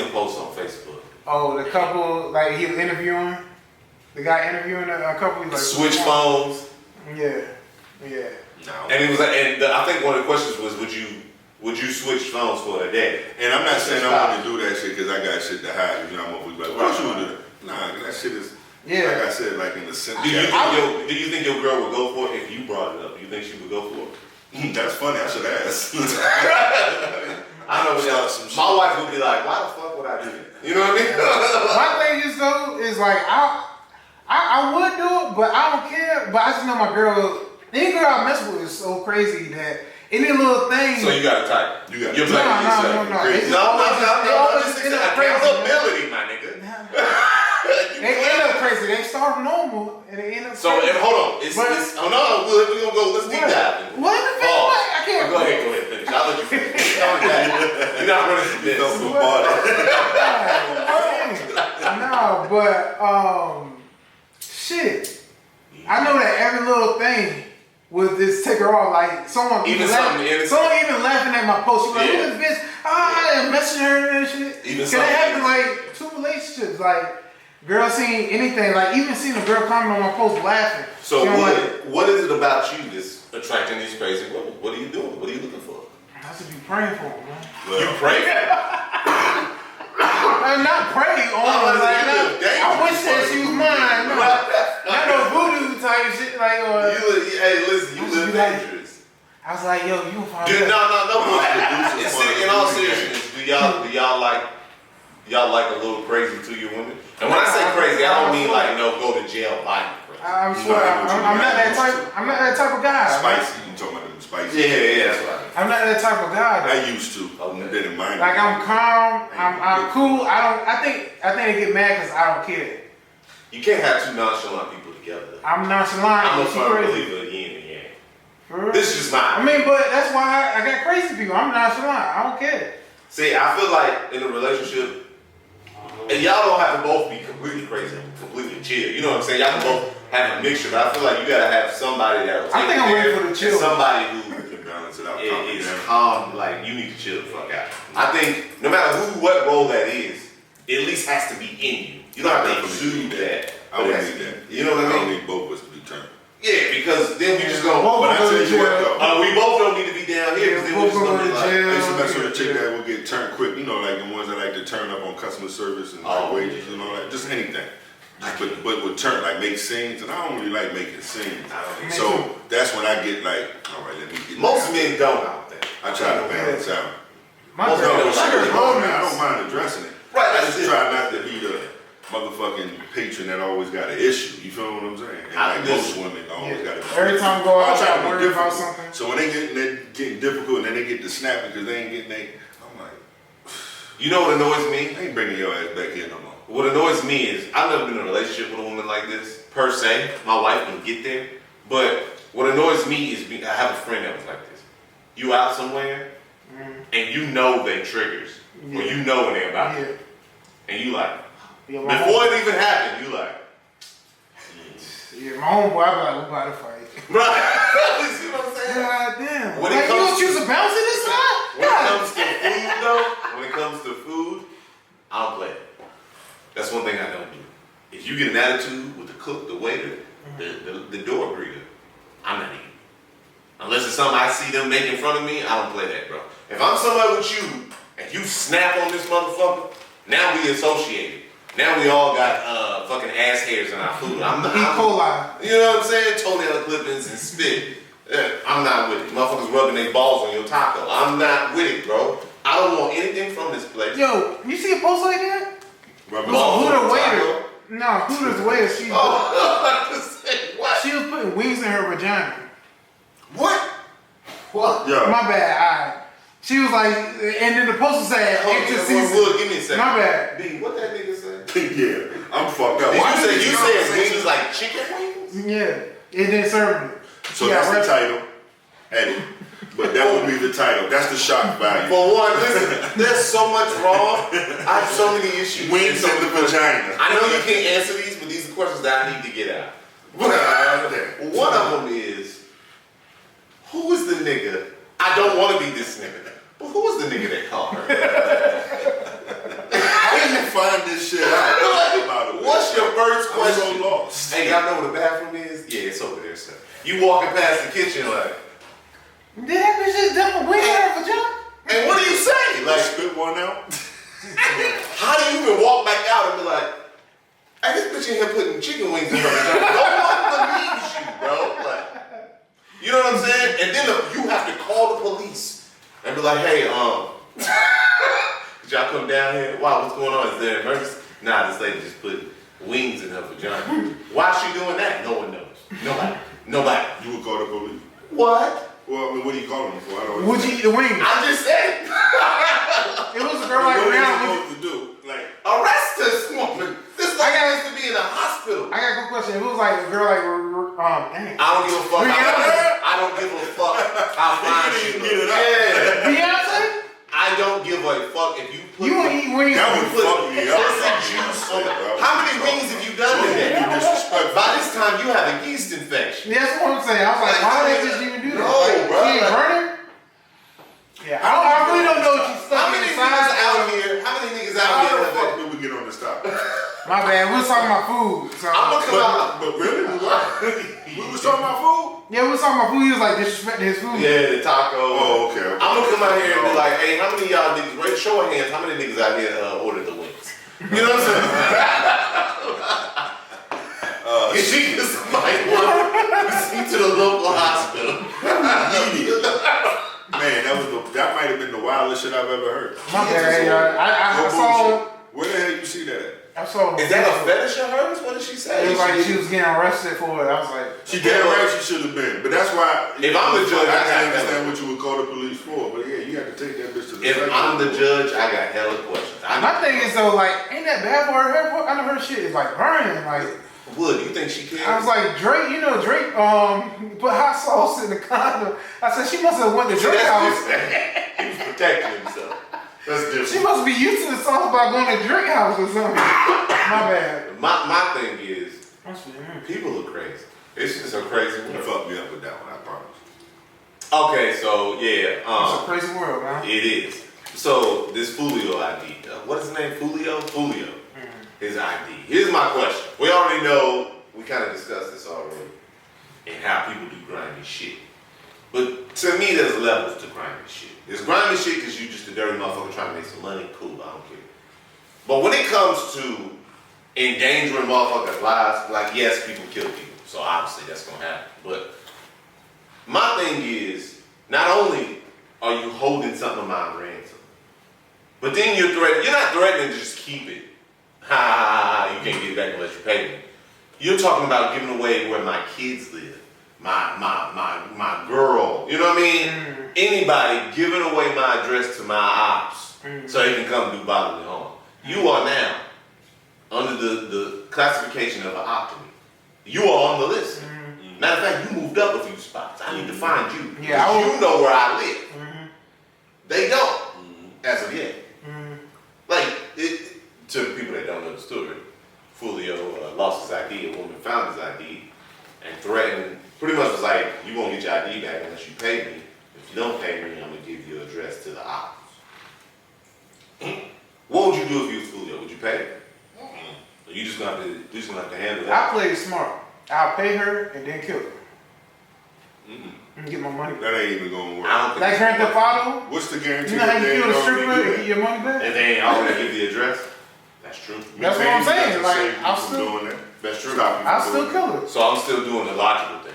S2: a post on Facebook.
S3: Oh, the couple, like he was interviewing, the guy interviewing a couple. He's like,
S2: Switch phones.
S3: Yeah.
S1: No.
S2: And it was, I think one of the questions was, would you switch phones for a day?
S1: And I'm not saying I want to do that shit because I got shit to hide. You know, I'm always like, what you want to do that? Nah, that shit is, like I said, like in the sense.
S2: Do you think your girl would go for it if you brought it up? Do you think she would go for it?
S1: That's funny. I should ask.
S2: I know my wife would be like, why the fuck would I do that? You know what I mean?
S3: My thing is though is like I would do it, but I don't care. But I just know my girl. Any girl I mess with is so crazy that any little thing.
S2: So you got a type.
S1: You got
S2: You're blaming yourself.
S3: No.
S2: Just accountability, my nigga.
S3: They end up crazy. They start normal and they end up.
S2: So
S3: crazy.
S2: hold on. We're gonna go. Let's deep dive.
S3: What the fuck? I can't.
S2: Go ahead. Finish. I'll let you finish. You're not running from this.
S3: No, but shit. I know that every little thing would just take her off. Like someone even laughing at my post. She's like, "Look at this bitch!" And messaging her and shit. Cause it happened like 2 relationships. Like girl seen anything. Like even seen a girl comment on my post laughing.
S2: So what is it about you that's attracting these crazy women? What are you doing? What are you looking for?
S3: I should be praying for them, man.
S2: Well, you pray?
S3: I'm not praying on her. I wish that she was mine. Not no voodoo type shit. Like,
S2: hey, listen, you live dangerous.
S3: I was like, yo, you find
S2: no bullshit. In all seriousness, do y'all like a little crazy to your women? And when I say crazy, I don't mean like go to jail violent crazy.
S3: I'm sure I'm not that type. I'm not that type of guy.
S1: Spicy. You talking about them spicy?
S2: Yeah, that's right.
S3: I'm not that type of guy.
S1: I used to. Didn't mind.
S3: Like I'm calm. I'm cool. I think they get mad because I don't care.
S2: You can't have two nonchalant people together.
S3: I'm nonchalant.
S2: I'm a firm believer in yin and yang. This is just mine.
S3: I mean, but that's why I got crazy people. I'm nonchalant. I don't care.
S2: See, I feel like in a relationship, and y'all don't have to both be completely crazy, completely chill. You know what I'm saying? Y'all can both have a mixture, but I feel like you gotta have somebody that will take
S3: I think I'm ready for the chill.
S2: Somebody who
S1: can balance it out.
S2: Is calm, like you need to chill the fuck out. I think no matter what role that is, it at least has to be in you. You don't have to exude that.
S1: I don't need that.
S2: You know what I mean?
S1: I don't need both of us to be turned.
S2: Yeah, because then we just gonna.
S1: But I tell you what though.
S2: We both don't need to be down here because then we just gonna be like.
S1: I used to mess with a chick that will get turned quick. You know, like the ones that like to turn up on customer service and like wages and all that. Just anything. But with turn like make scenes, and I don't really like making scenes. So that's when I get like, all right, let me get.
S2: Most men don't out there.
S1: I try to balance out.
S2: Most men don't.
S1: I don't mind addressing it.
S2: Right.
S1: I just try not to be the motherfucking patron that always got an issue. You feel what I'm saying? And like most women always got an issue.
S3: Every time I go out,
S1: I
S3: I worry about something.
S1: So when they're getting difficult and then they get to snapping because they ain't getting I'm like,
S2: You know what annoys me?
S1: I ain't bringing your ass back here no more.
S2: What annoys me is I've never been in a relationship with a woman like this, per se. My wife can get there. But what annoys me is I have a friend that was like this. You out somewhere, and you know they triggers. Or you know when they're about to. And you like, before it even happened, you like.
S3: Yeah, my homeboy, I be like, we about to fight.
S2: Right? You see what I'm saying?
S3: God damn.
S2: When
S3: Like,
S2: it
S3: you
S2: comes
S3: don't choose a bounce in this side?
S2: When it comes to food, though, when it comes to food, I don't play it. That's one thing I don't do. If you get an attitude with the cook, the waiter, the door greeter, I'm not eating. Unless it's something I see them make in front of me, I don't play that, bro. If I'm somewhere with you and you snap on this motherfucker, now we associated. Now we all got fucking ass hairs in our food. I'm not.
S3: E. coli.
S2: You know what I'm saying? Toenail clippings and spit. I'm not with it. Motherfuckers rubbing their balls on your taco. I'm not with it, bro. I don't want anything from this place.
S3: Yo, you see a post like that?
S1: Rubbing
S3: Who the waiter?
S2: taco?
S3: No, who the waiter? She,
S2: What?
S3: she was putting wings in her vagina.
S2: What?
S1: Yeah.
S3: My bad. Alright. She was like, and then the poster said, extra season.
S2: Give me a second.
S3: My bad.
S2: B, what that nigga say?
S1: Yeah, I'm fucked up.
S2: Did
S1: Why did
S2: you
S1: you
S2: said wings like chicken wings?
S3: Yeah, it didn't serve me.
S1: So that's the title. Edit. But that would be the title. That's the shock value.
S2: For one, listen, there's so much wrong. I have so many issues.
S1: Wings in the vagina.
S2: I know you can't answer these, but these are questions that I need to get out. One of them is, who is the nigga? I don't want to be this nigga. But who was the nigga that called her?
S1: How did you find this shit out?
S2: What's your first
S1: I'm
S2: question?
S1: so lost.
S2: Hey, y'all know where the bathroom is? Yeah, it's over there, sir. You walking past the kitchen like,
S3: Did that bitch just dump a wing in her vagina?
S2: and what do you say?
S1: Like
S2: Like,
S1: spit one out.
S2: how do you even walk back out and be like, hey, this bitch in here putting chicken wings in her vagina? No one believes you, bro. Like, you know what I'm saying? And then you have to call the police and be like, hey, did y'all come down here? Wow, what's going on? Is there an emergency? Nah, this lady just put wings in her vagina. Why is she doing that? No one knows. Nobody.
S1: You would call the police.
S2: What?
S1: Well, I mean, what are you calling them for? I don't know.
S3: Would you eat the wings?
S2: I just said.
S3: It was a girl like
S1: What are you
S3: around.
S1: supposed to do? Like,
S2: Arrest this woman. This lady has to be in a hospital.
S3: I got a good question. If it was like a girl like, dang.
S2: I don't give a fuck.
S3: Rihanna?
S2: I don't give a fuck how fine
S1: He
S2: she
S1: didn't
S2: looks.
S1: get it out.
S2: Yeah.
S3: Beyonce?
S2: I don't give a fuck if you put
S3: You would eat wings.
S1: that would
S2: put
S1: fuck me up.
S2: pussy juice on it. How many wings have you done
S1: You
S2: today?
S1: disrespectful.
S2: By this time, you have a yeast infection.
S3: Yeah, that's what I'm saying. I was like, why did they just even do that?
S2: No,
S3: Like,
S2: bro.
S3: She ain't burning? Yeah, I really don't know what she's
S2: How
S3: stuck
S2: many
S3: inside.
S2: niggas out here? How many niggas out
S1: How
S2: here?
S1: the fuck did we get on this topic?
S3: My bad. We was talking about food. So.
S2: I'm gonna come out.
S1: But really, we was talking about food?
S3: Yeah, we was talking about food. He was like disrespecting his food.
S2: Yeah, the taco.
S1: Oh, okay.
S2: I'm gonna come out here and be like, hey, how many of y'all niggas, right, show of hands, how many niggas out here ordered the wings? You know what I'm saying? If she gets somebody to the local hospital.
S1: Man, that might have been the wildest shit I've ever heard.
S3: My bad. I
S1: No
S3: saw.
S1: bullshit. Where the hell you see that at?
S3: I saw.
S2: Is that a fetish of hers? What did she say?
S3: It was like she was getting arrested for it. I was like,
S1: She damn right she should have been. But that's why.
S2: If I'm the judge,
S1: I
S2: I
S1: can
S2: got
S1: understand what you would call the police for. But yeah, you have to take that bitch to the
S2: If
S1: second
S2: I'm the
S1: floor.
S2: judge, I got hella questions.
S3: my thing is though, like, ain't that bad for her? I know her shit is like burning. Like,
S2: Wood, you think she cares?
S3: I was like, Drake, you know, Drake, put hot sauce in the condom. I said she must have went to Drake's house.
S2: He was protecting himself. That's different.
S3: She must be used to the sauce by going to Drake's house or something. My bad.
S2: My thing is,
S3: That's weird.
S2: people are crazy. It's just a crazy
S1: You
S2: world.
S1: fucked me up with that one, I promise.
S2: Okay, so yeah,
S3: It's a crazy world, man.
S2: it is. So this Fulio ID, what is his name? Fulio. His ID. Here's my question. We already know. We kind of discussed this already, and how people do grimy shit. But to me, there's levels to grimy shit. There's grimy shit because you just a dirty motherfucker trying to make some money. Cool, I don't care. But when it comes to endangering motherfuckers' lives, like yes, people kill people, so obviously that's gonna happen. But my thing is, not only are you holding something of mine ransom, but then you're not threatening to just keep it. Ha, you can't get it back unless you pay me. You're talking about giving away where my kids live, my girl. You know what I mean? Anybody giving away my address to my ops so they can come do bodily harm. You are now under the classification of an op to me. You are on the list. Matter of fact, you moved up a few spots. I need to find you.
S3: Yeah,
S2: you know where I live. They don't, as of yet. Like, to people that don't know the story, Fulio lost his ID, a woman found his ID, and threatened, pretty much was like, you won't get your ID back unless you pay me. If you don't pay me, I'm gonna give your address to the ops. What would you do if you was Fulio? Would you pay? Or you just gonna have to handle that?
S3: I played smart. I'll pay her and then kill her. And get my money back.
S1: That ain't even gonna work.
S2: I don't think
S3: Like Grand Theft Auto,
S1: What's the guarantee?
S3: you know how
S1: that
S3: you
S1: they
S3: kill the
S1: ain't
S3: stripper
S1: already do
S3: and
S1: that?
S3: get your money back?
S2: And they ain't already give the address. That's true.
S3: That's what I'm saying. Like, I'll
S1: from
S3: still,
S1: doing that.
S2: That's true.
S1: Stop you
S3: I'll
S1: from
S3: still
S1: doing
S3: kill her.
S2: So I'm still doing the logical thing.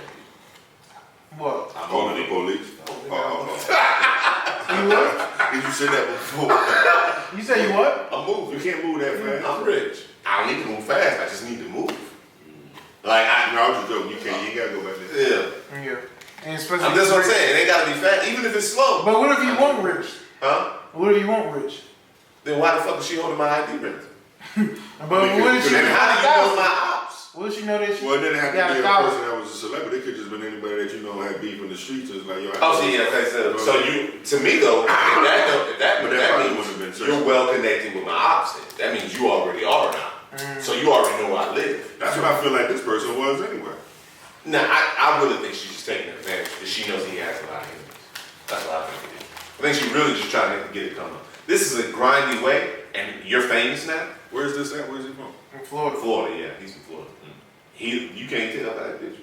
S3: What?
S2: I'm
S1: Calling the
S2: moving.
S1: police.
S3: You what?
S1: Did you say that before?
S3: You say you what?
S2: I'm moving.
S1: You can't move that fast.
S2: I'm rich. I don't need to move fast. I just need to move. Like
S1: No, I was just joking. You can't. You ain't gotta go back there.
S2: yeah.
S3: Yeah. And especially
S2: That's what I'm saying. It ain't gotta be fast, even if it's slow.
S3: But what if you want rich?
S2: Huh?
S3: What if you want rich?
S2: Then why the fuck is she holding my ID records?
S3: But what if she
S2: Then how do you know my ops?
S3: What if she know that she
S1: Well, it didn't have to
S3: got
S1: be a
S3: $1,000?
S1: person that was a celebrity. It could just been anybody that you know had beef in the streets. It's like, yo.
S2: Oh, see, yeah, okay, so you, to me though,
S1: But that probably
S2: means
S1: wouldn't have been
S2: you're well connected with my ops. That means you already are now. So you already know where I live.
S1: That's what I feel like this person was anyway.
S2: Now, I really think she's just taking advantage because she knows he has a lot of enemies. That's what I think it is. I think she's really just trying to get it come up. This is a grindy way, and you're famous now.
S1: Where's this at? Where's he from?
S3: In Florida.
S2: Florida, yeah, he's from Florida. You can't tell by that picture.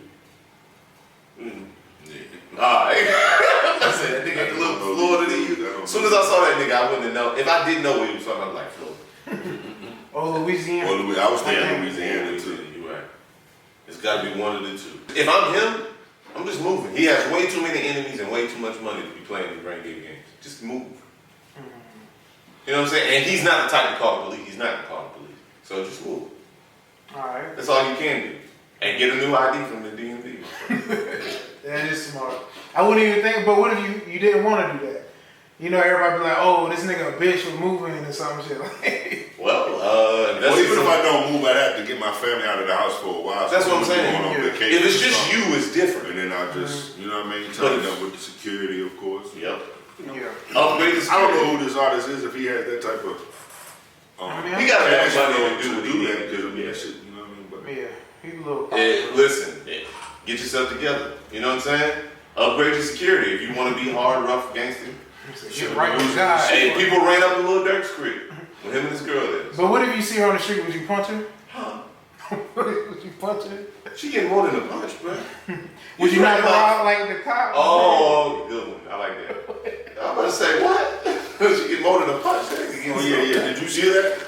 S2: I said that nigga ain't look Florida to you. As soon as I saw that nigga, I wouldn't have known. If I didn't know where he was from, I'd be like Florida.
S3: Oh, Louisiana.
S1: Well, I was thinking Louisiana too.
S2: You're right. It's got to be one of the two. If I'm him, I'm just moving. He has way too many enemies and way too much money to be playing the brain game games. Just move. You know what I'm saying? And he's not the type to call the police. He's not going to call the police. So just move.
S3: Alright.
S2: That's all you can do. And get a new ID from the DMV.
S3: That is smart. I wouldn't even think, but what if you didn't want to do that? You know, everybody be like, oh, this nigga a bitch for moving or some shit.
S2: Well,
S1: Well, even if I don't move, I'd have to get my family out of the house for a while.
S2: That's what I'm saying.
S1: Going on vacation
S2: if it's
S1: or
S2: just
S1: something.
S2: you, it's different.
S1: And then I'll just, you know what I mean, tighten up with the security, of course.
S2: Yep.
S3: Yeah.
S2: Upgrade the
S1: I don't know
S2: security.
S1: who this artist is, if he has that type of.
S3: I mean,
S2: He got enough
S1: cash
S2: money
S1: flow
S2: to do what he
S1: that
S2: needs
S1: because
S2: to
S1: I mean
S2: do.
S1: that shit, you know what I mean? But
S3: Yeah, he's a little.
S2: Listen, get yourself together. You know what I'm saying? Upgrade your security. If you want to be hard, rough, gangster.
S3: Get right with God.
S2: Hey, people ran up in Lil Durk's crib when him and his girl is.
S3: But what if you see her on the street? Would you punch her?
S2: Huh?
S3: Would you punch her?
S2: She getting more than a punch, bro.
S3: Would you knock her out like the cop?
S2: Oh, good one. I like that. I'm about to say, what? She get more than a punch.
S1: oh yeah. Did you see that?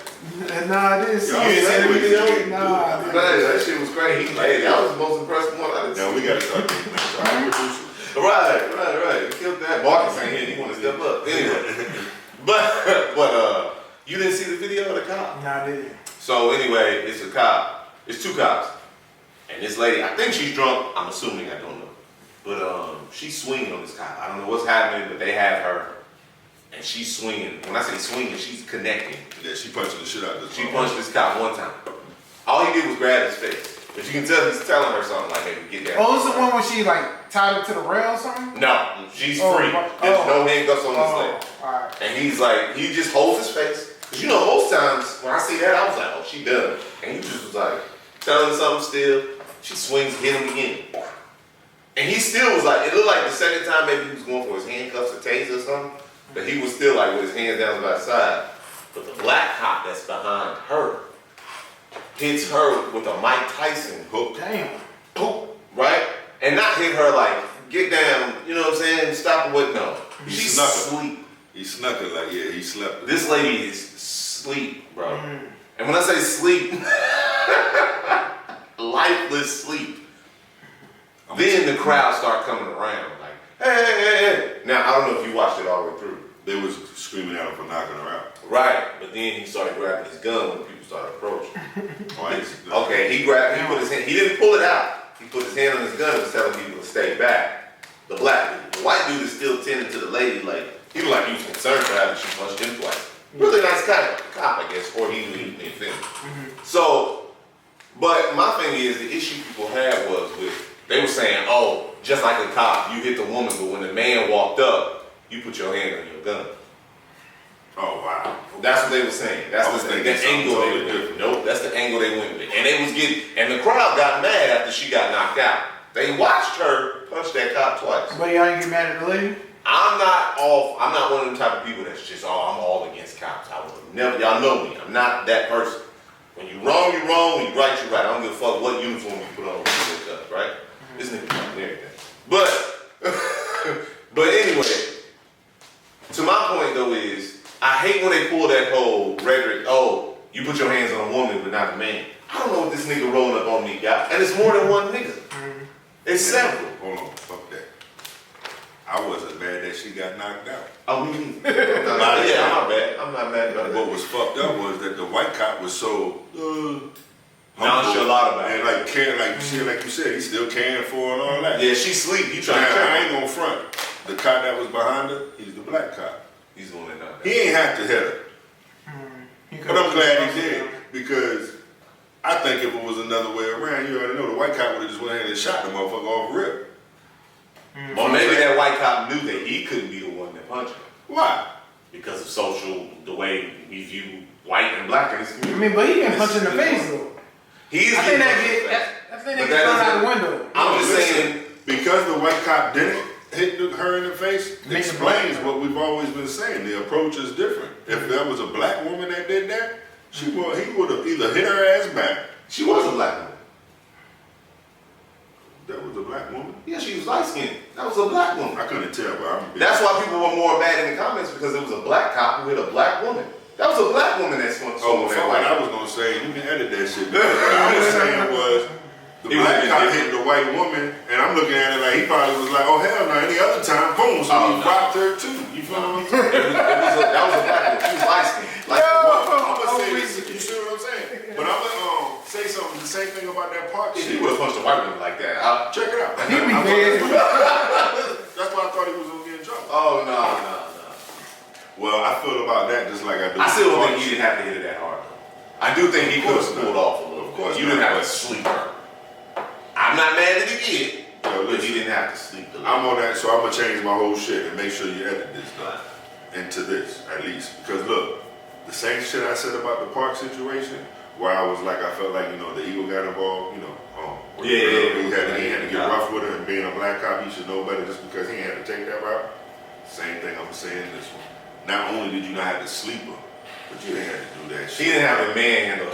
S3: Nah, I didn't see
S2: You didn't see the video?
S3: Nah, I didn't.
S2: Man, that shit was crazy. Hey, that was the most impressive one I done
S1: Now we
S2: seen.
S1: gotta start thinking. Our producer.
S2: Right. We killed that. Marcus ain't here. He want to step up. Anyway, but you didn't see the video of the cop.
S3: Nah, I didn't.
S2: So anyway, it's a cop. It's two cops, and this lady. I think she's drunk. I'm assuming. I don't know. But she's swinging on this cop. I don't know what's happening, but they have her, and she's swinging. When I say swinging, she's connecting.
S1: Yeah, she punching the shit out of this.
S2: She punched this cop one time. All he did was grab his face. But you can tell he's telling her something like, maybe get that.
S3: Oh, it's the one where she like tied up to the rail or something?
S2: No, she's
S3: Oh,
S2: free. There's no handcuffs on this leg.
S3: Alright.
S2: And he's like, he just holds his face. Cause you know, most times when I see that, I was like, oh, she done. And he just was like, telling her something still. She swings, hit him again. And he still was like, it looked like the second time maybe he was going for his handcuffs or taser or something. But he was still like with his hands down by his side. But the black cop that's behind her hits her with a Mike Tyson hook.
S3: Damn.
S2: Boom, right? And not hit her like, get down, you know what I'm saying? Stop her with no.
S1: He
S2: She's
S1: snuck her.
S2: asleep.
S1: He snuck it like, yeah, he slept it.
S2: This lady is sleep, bro. And when I say sleep, lifeless sleep. Then the crowd start coming around like, hey. Now, I don't know if you watched it all the way through.
S1: They was screaming at him for knocking her out.
S2: Right, but then he started grabbing his gun when people started approaching.
S1: Okay.
S2: He put his hand, he didn't pull it out. He put his hand on his gun and was telling people to stay back. The black dude. The white dude is still tending to the lady like, he was like he was concerned for her, she punched him twice. Really nice cop, I guess, or he been filmed. So, but my thing is, the issue people had was they were saying, oh, just like a cop, you hit the woman, but when the man walked up, you put your hand on your gun.
S1: Oh wow.
S2: That's what they were saying. That's the angle they went with. Nope, that's the angle they went with. And they was and the crowd got mad after she got knocked out. They watched her punch that cop twice.
S3: But y'all ain't get mad at the lady?
S2: I'm not one of them type of people that's just, I'm all against cops. I would never, y'all know me. I'm not that person. When you wrong, you wrong. When you right, you right. I don't give a fuck what uniform you put on when you wake up, right? This nigga and everything. But anyway, to my point though is, I hate when they pull that whole rhetoric, oh, you put your hands on a woman but not a man. I don't know what this nigga rolling up on me got. And it's more than one nigga. It's several.
S1: Hold on, fuck that. I wasn't mad that she got knocked out.
S2: Oh, me neither. I'm not mad about that.
S1: What was fucked up was that the white cop was so
S2: nonchalant about it.
S1: And like caring, like you said, he's still caring for her and all that.
S2: Yeah, she sleep. You trying to
S1: I ain't gonna front. The cop that was behind her, he's the black cop.
S2: He's the one that knocked
S1: He ain't have to hit her. But I'm glad he did, because I think if it was another way around, you already know the white cop would have just went ahead and shot the motherfucker off rip.
S2: Well, maybe that white cop knew that he couldn't be the one that punched her.
S1: Why?
S2: Because of the way we view white and black in this community.
S3: I mean, but he getting punched in the face though.
S2: I think that
S3: get thrown out the window.
S2: I'm just saying,
S1: because the white cop didn't hit her in the face, explains what we've always been saying. The approach is different. If there was a black woman that did that, he would have either hit her ass back.
S2: She was a black woman.
S1: That was a black woman?
S2: Yeah, she was light skinned. That was a black woman.
S1: I couldn't tell, but
S2: that's why people were more mad in the comments, because it was a black cop who hit a black woman. That was a black woman that's going to
S1: what I was going to say, you can edit that shit. What I was saying was, the black cop hit the white woman, and I'm looking at it like he probably was like, oh hell no, any other time, boom, so he rocked her too. You feel what I'm saying?
S2: That was a black woman. She was light skinned.
S1: Like, I'm going to say this, you see what I'm saying? But I'm going to say something, the same thing about that park shit.
S2: He would have punched a white woman like that.
S1: Check it out.
S3: He'd be dead.
S1: That's why I thought he was going to get in trouble.
S2: Oh, no.
S1: Well, I feel about that just like I do.
S2: I still don't think he didn't have to hit it that hard. I do think he could have pulled off a little.
S1: Of course,
S2: you didn't have to sleep her. I'm not mad that he did, but he didn't have to sleep the
S1: I'm on that, so I'm gonna change my whole shit and make sure you edit this though. Into this, at least. Because look, the same shit I said about the park situation, where I was like, I felt like, the Eagle got involved, he had to get rough with her, and being a black cop, he should know better just because he had to take that route. Same thing I'm saying this one. Not only did you not have to sleep her, but you didn't have to do that shit.
S2: He didn't have a manhandle.
S1: He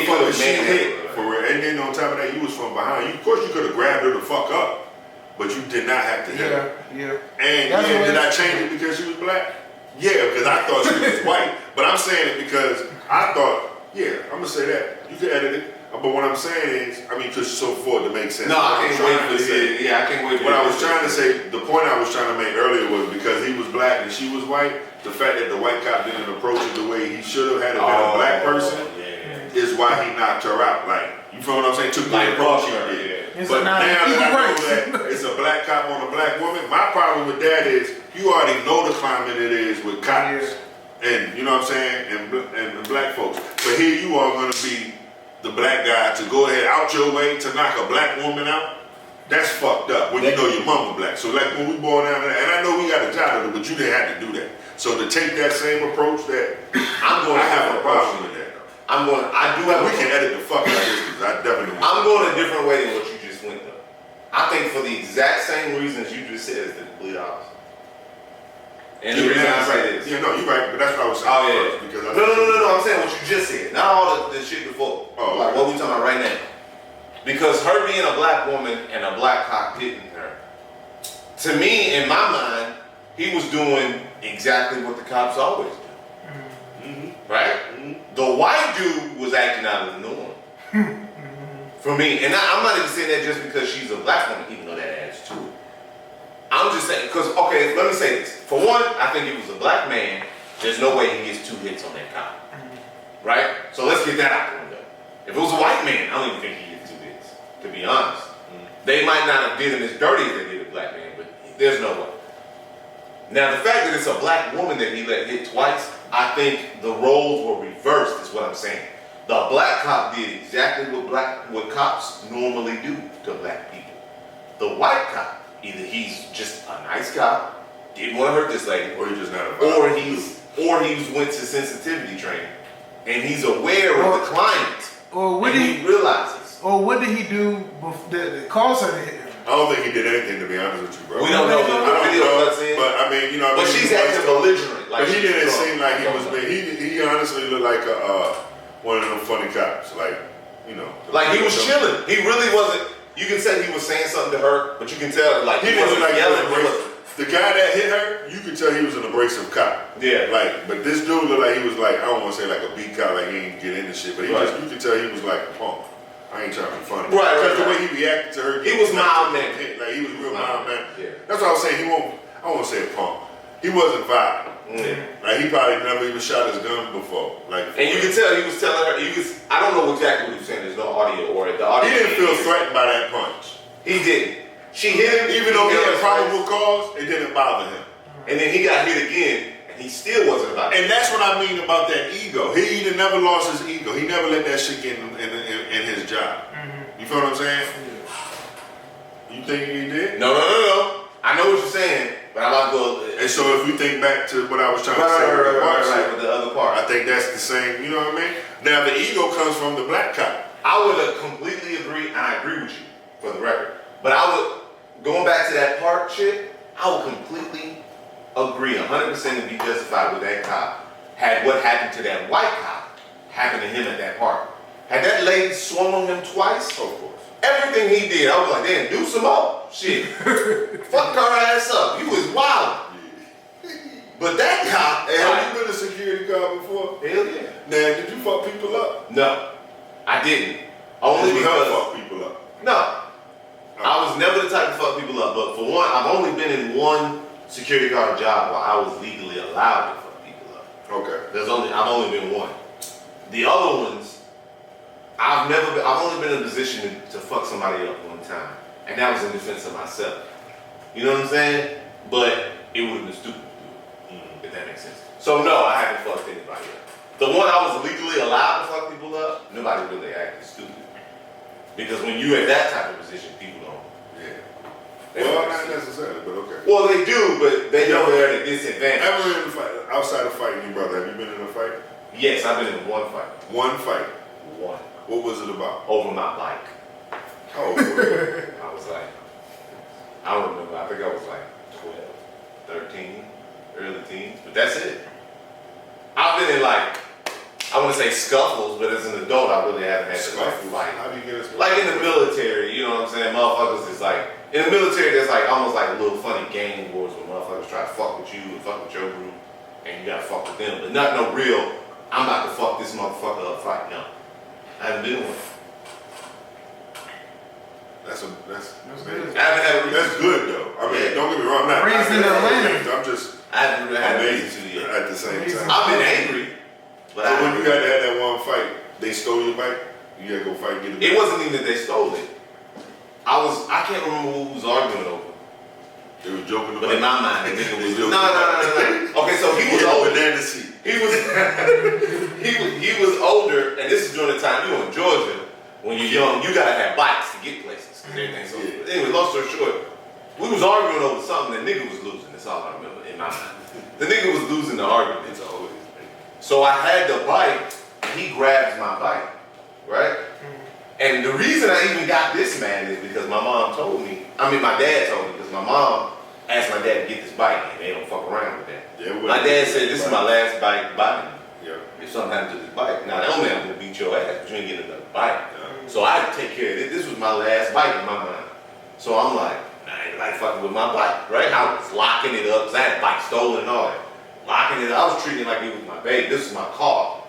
S1: could have hit for real. And then on top of that, you was from behind. Of course, you could have grabbed her the fuck up, but you did not have to hit her.
S3: Yeah.
S1: And did I change it because she was black? Yeah, because I thought she was white. But I'm saying it because I thought, I'm gonna say that. You can edit it. But what I'm saying is, because so forth to make sense.
S2: No, I can't wait for this. Yeah, I can't wait.
S1: What I was trying to say, the point I was trying to make earlier was because he was black and she was white, the fact that the white cop didn't approach it the way he should have had it been a black person is why he knocked her out. Like, you feel what I'm saying? Took the approach he did. But now that I know that it's a black cop on a black woman, my problem with that is you already know the climate it is with cops. And you know what I'm saying? And black folks. But here you are going to be the black guy to go ahead out your way to knock a black woman out. That's fucked up when you know your mama black. So like when we born down there, and I know we got a job to do, but you didn't have to do that. So to take that same approach that I have a problem with that. We can edit the fuck out of this because I definitely
S2: I'm going a different way than what you just went though. I think for the exact same reasons you just said is the complete opposite. And the reason I say this.
S1: Yeah, no, you're right, but that's what I was saying.
S2: Oh, yeah.
S1: Because
S2: no, I'm saying what you just said. Not all the shit before. Like what we talking about right now. Because her being a black woman and a black cop hitting her, to me, in my mind, he was doing exactly what the cops always do. Mm-hmm. Right? Mm-hmm. The white dude was acting out of the norm. For me. And I'm not even saying that just because she's a black woman, even though that adds to it. I'm just saying, because, okay, let me say this. For one, I think if it was a black man, there's no way he gets 2 hits on that cop. Right? So let's get that out the window. If it was a white man, I don't even think he gets 2 hits, to be honest. They might not have did him as dirty as they did a black man, but there's no way. Now, the fact that it's a black woman that he let hit twice, I think the roles were reversed, is what I'm saying. The black cop did exactly what cops normally do to black people. The white cop, either he's just a nice cop, didn't want to hurt this lady,
S1: Or he just not a
S2: or he went to sensitivity training and he's aware of the client,
S3: or what
S2: and
S3: did
S2: he realizes.
S3: Or what did he do that caused her to hit him?
S1: I don't think he did anything, to be honest with you, bro.
S2: We don't know the video,
S1: but I mean, you know.
S2: But she's acting belligerent.
S1: But he didn't seem like he was. He honestly looked like one of them funny cops, like, you know.
S2: Like he was chilling. He really wasn't. You can say he was saying something to her, but you can tell like he wasn't like yelling.
S1: The guy that hit her, you could tell he was an abrasive cop.
S2: Yeah.
S1: Like, but this dude looked like he was like, I don't want to say like a beat cop, like he ain't get into shit, but he just, you could tell he was like a punk. I ain't trying to be funny.
S2: Right.
S1: The way he reacted to her.
S2: He was mild man.
S1: Like he was real mild man.
S2: Yeah.
S1: That's what I was saying. I don't want to say a punk. He wasn't violent. Like he probably never even shot his gun before. Like,
S2: and you can tell he was telling her. I don't know exactly what he was saying. There's no audio or the audio.
S1: He didn't feel threatened by that punch.
S2: He didn't. She hit him,
S1: even though he had probable cause. It didn't bother him.
S2: And then he got hit again, and he still wasn't about it.
S1: And that's what I mean about that ego. He either never lost his ego. He never let that shit get in his job. You feel what I'm saying? You think he did?
S2: No. I know what you're saying, but I'm about to go.
S1: And so if we think back to what I was trying to say
S2: with the other part,
S1: I think that's the same. You know what I mean? Now the ego comes from the black cop.
S2: I would completely agree, and I agree with you for the record. But I would, going back to that part shit, I would completely agree 100% to be justified with that cop had what happened to that white cop happened to him at that park. Had that lady swung on him twice, of course. Everything he did, I was like, damn, do some more. Shit. Fuck her ass up. You was wild. But that cop,
S1: hey, have you been a security guard before?
S2: Hell yeah.
S1: Now, did you fuck people up?
S2: No, I didn't. Only
S1: did you
S2: because
S1: fuck people up?
S2: No. I was never the type to fuck people up, but for one, I've only been in one security guard job where I was legally allowed to fuck people up.
S1: Okay.
S2: I've only been one. The other ones, I've only been in a position to fuck somebody up one time. And that was in defense of myself. You know what I'm saying? But it would have been stupid to do it, if that makes sense. So no, I haven't fucked anybody up. The one I was legally allowed to fuck people up, nobody really acted stupid. Because when you at that type of position, people don't. Yeah.
S1: Well, not necessarily, but okay.
S2: Well, they do, but they know they're at a disadvantage.
S1: Ever in a fight, outside of fighting your brother, have you been in a fight?
S2: Yes, I've been in one fight.
S1: One fight?
S2: One.
S1: What was it about?
S2: Over my bike.
S1: Oh,
S2: I was like, I don't remember, I think I was like 12, 13, early teens, but that's it. I've been in like, I want to say scuffles, but as an adult, I really haven't had to like fight.
S1: How do you get a
S2: like in the military, you know what I'm saying? Motherfuckers is like, in the military, there's like almost like a little funny gang wars where motherfuckers try to fuck with you and fuck with your group, and you gotta fuck with them. But not no real, I'm about to fuck this motherfucker up fight. No. I haven't been one.
S1: That's good.
S2: That's
S1: good though. I mean, don't get me wrong. I'm not.
S3: Raised in Atlanta.
S1: I'm just.
S2: I haven't really had
S1: amazed
S2: to yet.
S1: At the same time.
S2: I've been angry. But
S1: so when you had to have that one fight, they stole your bike. You had to go fight and get it back.
S2: It wasn't even that they stole it. I can't remember who was arguing over.
S1: They were joking about it.
S2: But in my mind, the nigga was no. Okay, so he was older. He was older, and this is during the time you were in Georgia. When you're young, you gotta have bikes to get places. Everything's so. Anyway, long story short, we was arguing over something. The nigga was losing. That's all I remember in my mind. The nigga was losing the argument. It's always. So I had the bike, and he grabs my bike, right? And the reason I even got this mad is because my dad told me, because my mom asked my dad to get this bike, and they don't fuck around with that. Yeah, my dad said, this is my last bike buying. Yeah. If something happened to this bike, now the only I'm gonna beat your ass, but you ain't getting another bike. Yeah. So I had to take care of it. This was my last bike in my mind. So I'm like, nah, ain't nobody fucking with my bike, right? I was locking it up, because I had a bike stolen and all that. Locking it up, I was treating it like it was my baby. This is my car.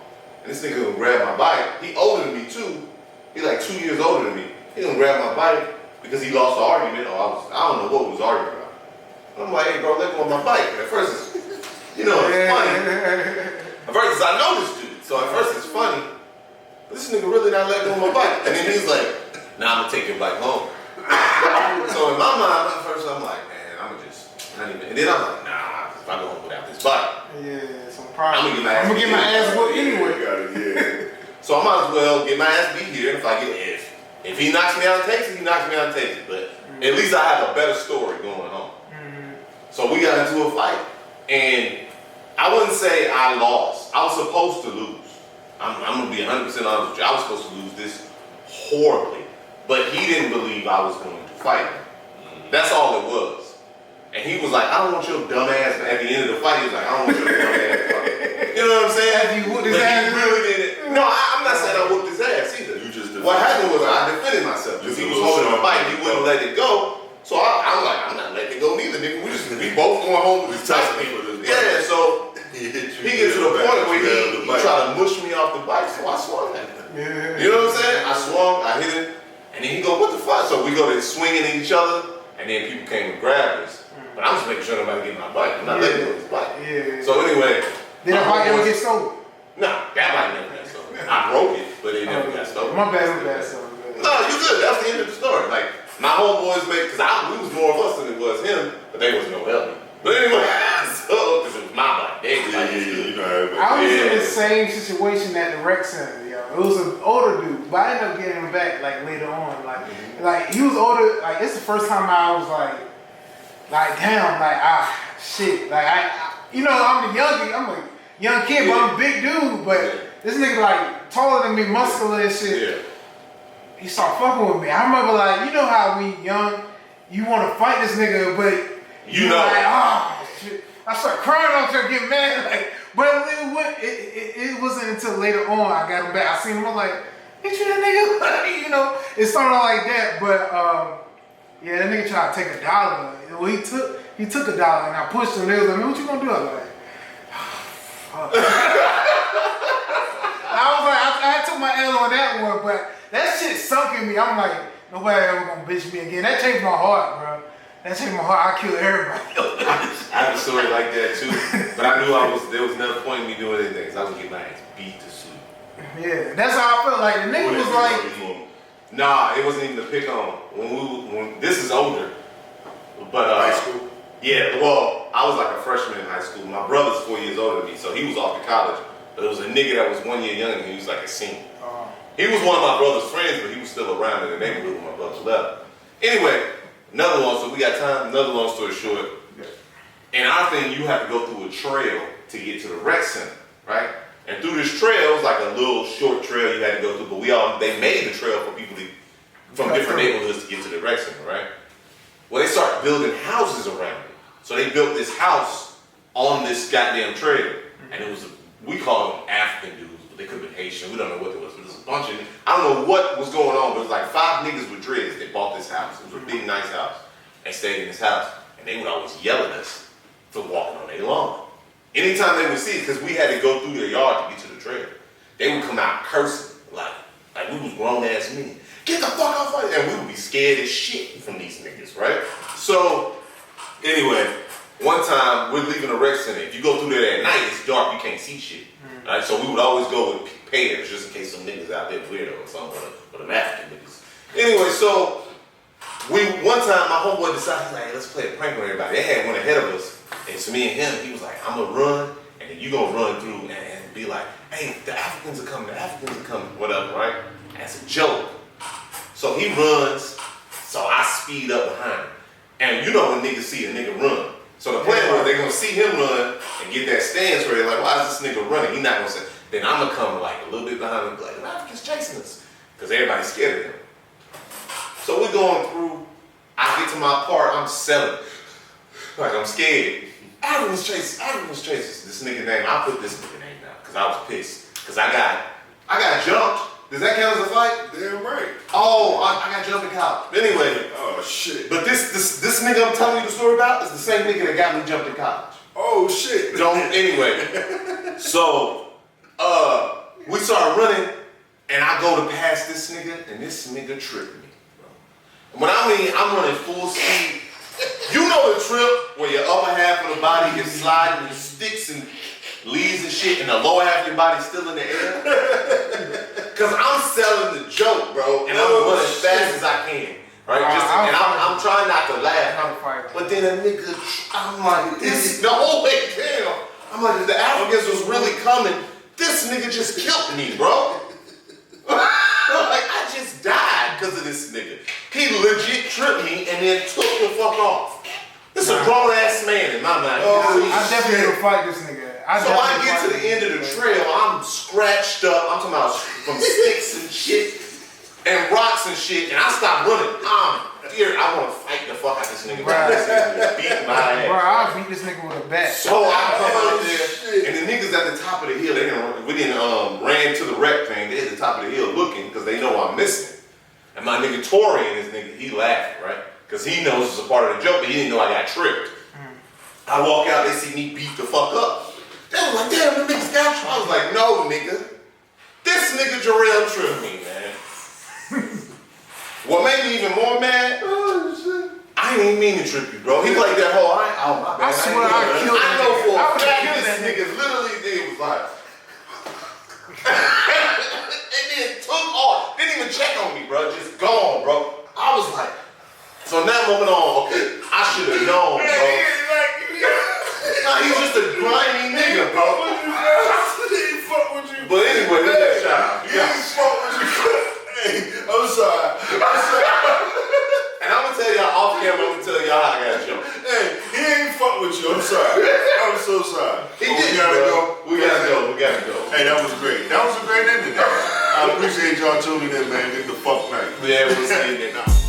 S2: And this nigga gonna grab my bike. He older than me too. He like 2 years older than me. He gonna grab my bike because he lost the argument, or I don't know what we was arguing about. I'm like, hey bro, let go of my bike. And at first it's, it's funny. At first it's, I know this dude. So at first it's funny. But this nigga really not letting go of my bike. And then he's like, nah, I'm gonna take your bike home. So in my mind, at first I'm like, man, I'm gonna just, not even. And then I'm like, nah, if I go home without this bike.
S3: Yeah, Probably.
S2: I'm gonna get my ass
S3: whooped
S2: beat.
S3: anyway.
S2: So I might as well get my ass beat here. And if he knocks me out and takes it, he knocks me out and takes it. But at least I have a better story going home. So we got into a fight, and I wouldn't say I lost. I was supposed to lose. I'm gonna be 100% honest with you. I was supposed to lose this horribly, but he didn't believe I was going to fight him. That's all it was. And he was like, I don't want your dumb ass. At the end of the fight, he was like, I don't want your dumb ass. You know what I'm saying?
S3: Have you whooped his ass?
S2: He really didn't. No, I'm not saying I whooped his ass either.
S1: You just
S2: what happened was I defended myself because he was holding the fight. He wouldn't let it go. So I'm like, I'm not letting it go neither, nigga. We both going home with this tight. Yeah, so he gets to the point where he try to mush me off the bike, so I swung at him.
S3: Yeah.
S2: You know what I'm saying? I swung, I hit him, and then he go, what the fuck? So we go to swinging at each other, and then people came and grabbed us. But I'm just making sure nobody get my bike. I'm not letting go of his bike.
S3: Yeah.
S2: So anyway.
S3: Did that bike ever get stolen?
S2: Nah, that bike never got stolen. I broke it, but it never got stolen.
S3: My bad, son.
S2: No, you good. That's the end of the story. Like, my homeboys made, because we was more of us than it was him, but they wasn't no help me. But anyway, so, because it was my bike.
S1: You know,
S3: I was in the same situation at the rec center, yo. It was an older dude, but I ended up getting him back, like, later on. Like he was older, like, it's the first time I was like, damn, like, shit. Like, I'm a young kid, but I'm a big dude, but this nigga, like, taller than me, muscular and shit.
S2: Yeah.
S3: He started fucking with me. I remember, like, you know how we young, you want to fight this nigga, but
S2: you know,
S3: like, oh shit. I started crying out there, get mad, like, but it wasn't until later on I got him back. I seen him, I was like, ain't you that nigga? You know, it started out like that, but yeah, that nigga tried to take $1. Well, he took $1 and I pushed him. They was like, man, what you gonna do? I was like, fuck. I took my L on that one, but that shit sunk in me. I'm like, nobody ever gonna bitch me again. That changed my heart, bro. That changed my heart. I killed everybody.
S2: I have a story like that too, but I knew there was no point in me doing anything, because I was gonna get my ass beat to sleep.
S3: Yeah, that's how I felt. Like the nigga was like,
S2: nah, it wasn't even to pick on. When this is older, but
S1: high school.
S2: Yeah, well, I was like a freshman in high school. My brother's 4 years older than me, so he was off to college. But there was a nigga that was 1 year younger than me. He was like a senior. He was one of my brother's friends, but he was still around in the neighborhood when my brother left. Anyway, another long, so we got time, another long story short. And our thing, you have to go through a trail to get to the rec center, right? And through this trail, it was like a little short trail you had to go through, but they made the trail for people from different neighborhoods to get to the rec center, right? Well, they started building houses around it. So they built this house on this goddamn trail. And it was, we call them African dudes, but they could have been Haitian, we don't know what it was, but it was a bunch of, I don't know what was going on, but it was like 5 niggas with dreads that bought this house. It was a big, nice house, and stayed in this house. And they would always yell at us for walking on their lawn. Anytime they would see it, because we had to go through their yard to get to the trail, they would come out cursing, like we was grown ass men. Get the fuck off of it! And we would be scared as shit from these niggas, right? So, anyway, one time we're leaving the rec center. If you go through there at night, it's dark, you can't see shit. Right? So we would always go with pairs, just in case some niggas out there weirdo or something, or them African niggas. Anyway, so one time my homeboy decided, he's like, hey, let's play a prank on everybody. They had one ahead of us. And so me and him, he was like, I'm gonna run, and then you gonna run through and be like, hey, the Africans are coming, whatever, right? As a joke. So he runs, so I speed up behind him. And you know when niggas see a nigga run. So the plan was they're gonna see him run and get that stance where they're like, why is this nigga running? He not gonna say, then I'm gonna come like a little bit behind him, like, the Africans chasing us. Because everybody's scared of him. So we're going through, I get to my part, I'm selling. Like I'm scared. Africans chase us. This nigga name, I put this nigga name down because I was pissed. Because I got jumped. Does that count as a fight?
S1: Damn right.
S2: Oh, I got jumped in college. Anyway.
S1: Oh shit.
S2: But this nigga I'm telling you the story about is the same nigga that got me jumped in college.
S1: Oh shit.
S2: Anyway. So we started running and I go to pass this nigga and this nigga tripped me. When I'm running full speed. You know the trip where your upper half of the body is sliding and sticks and leaves and shit, and the lower half of your body's still in the air? Cause I'm selling the joke, bro, and I'm running as fast as I can, right? I'm trying not to laugh, but then a nigga, I'm like, this the whole way down. I'm like, if the Africans was really coming, this nigga just killed me, bro. Like, I just died because of this nigga. He legit tripped me and then took the fuck off. This is a grown ass man in my mind.
S3: I definitely will fight this nigga.
S2: So I get to the end of the trail, I'm scratched up. I'm talking about from sticks and shit and rocks and shit, and I stop running. I want to fight the fuck out of this nigga. Beat my ass.
S3: Bro, I'll beat this nigga with a bat.
S2: So I come out there, and the niggas at the top of the hill, we didn't ran to the wreck thing. They at the top of the hill looking because they know I'm missing. And my nigga Torian, this nigga, he laughing, right? Because he knows it's a part of the joke, but he didn't know I got tripped. I walk out, they see me beat the fuck up. They was like, damn, the niggas got you. I was like, no, nigga. This nigga Jarrell tripped me, man. What made me even more mad? Oh, shit. I didn't even mean to trip you, bro. He played that whole, my bad.
S3: I swear I killed him.
S2: I know for a
S3: I
S2: fact
S3: killed
S2: this
S3: that
S2: nigga literally did was like, and then took off. Didn't even check on me, bro. Just gone, bro. I was like, from that moment on, okay, I should have known, bro. Nah, he's just a grimy nigga, bro. But anyway, look at that shot.
S1: He ain't fuck with you. Hey, I'm sorry.
S2: And I'm gonna tell y'all off camera, I'm gonna tell y'all how I got you.
S1: Hey, he ain't fuck with you. I'm sorry. I'm so sorry.
S2: We gotta go. We gotta go.
S1: Hey, that was great. That was a great ending. I appreciate y'all tuning in, man. Get the fuck night.
S2: Yeah, we'll see you next.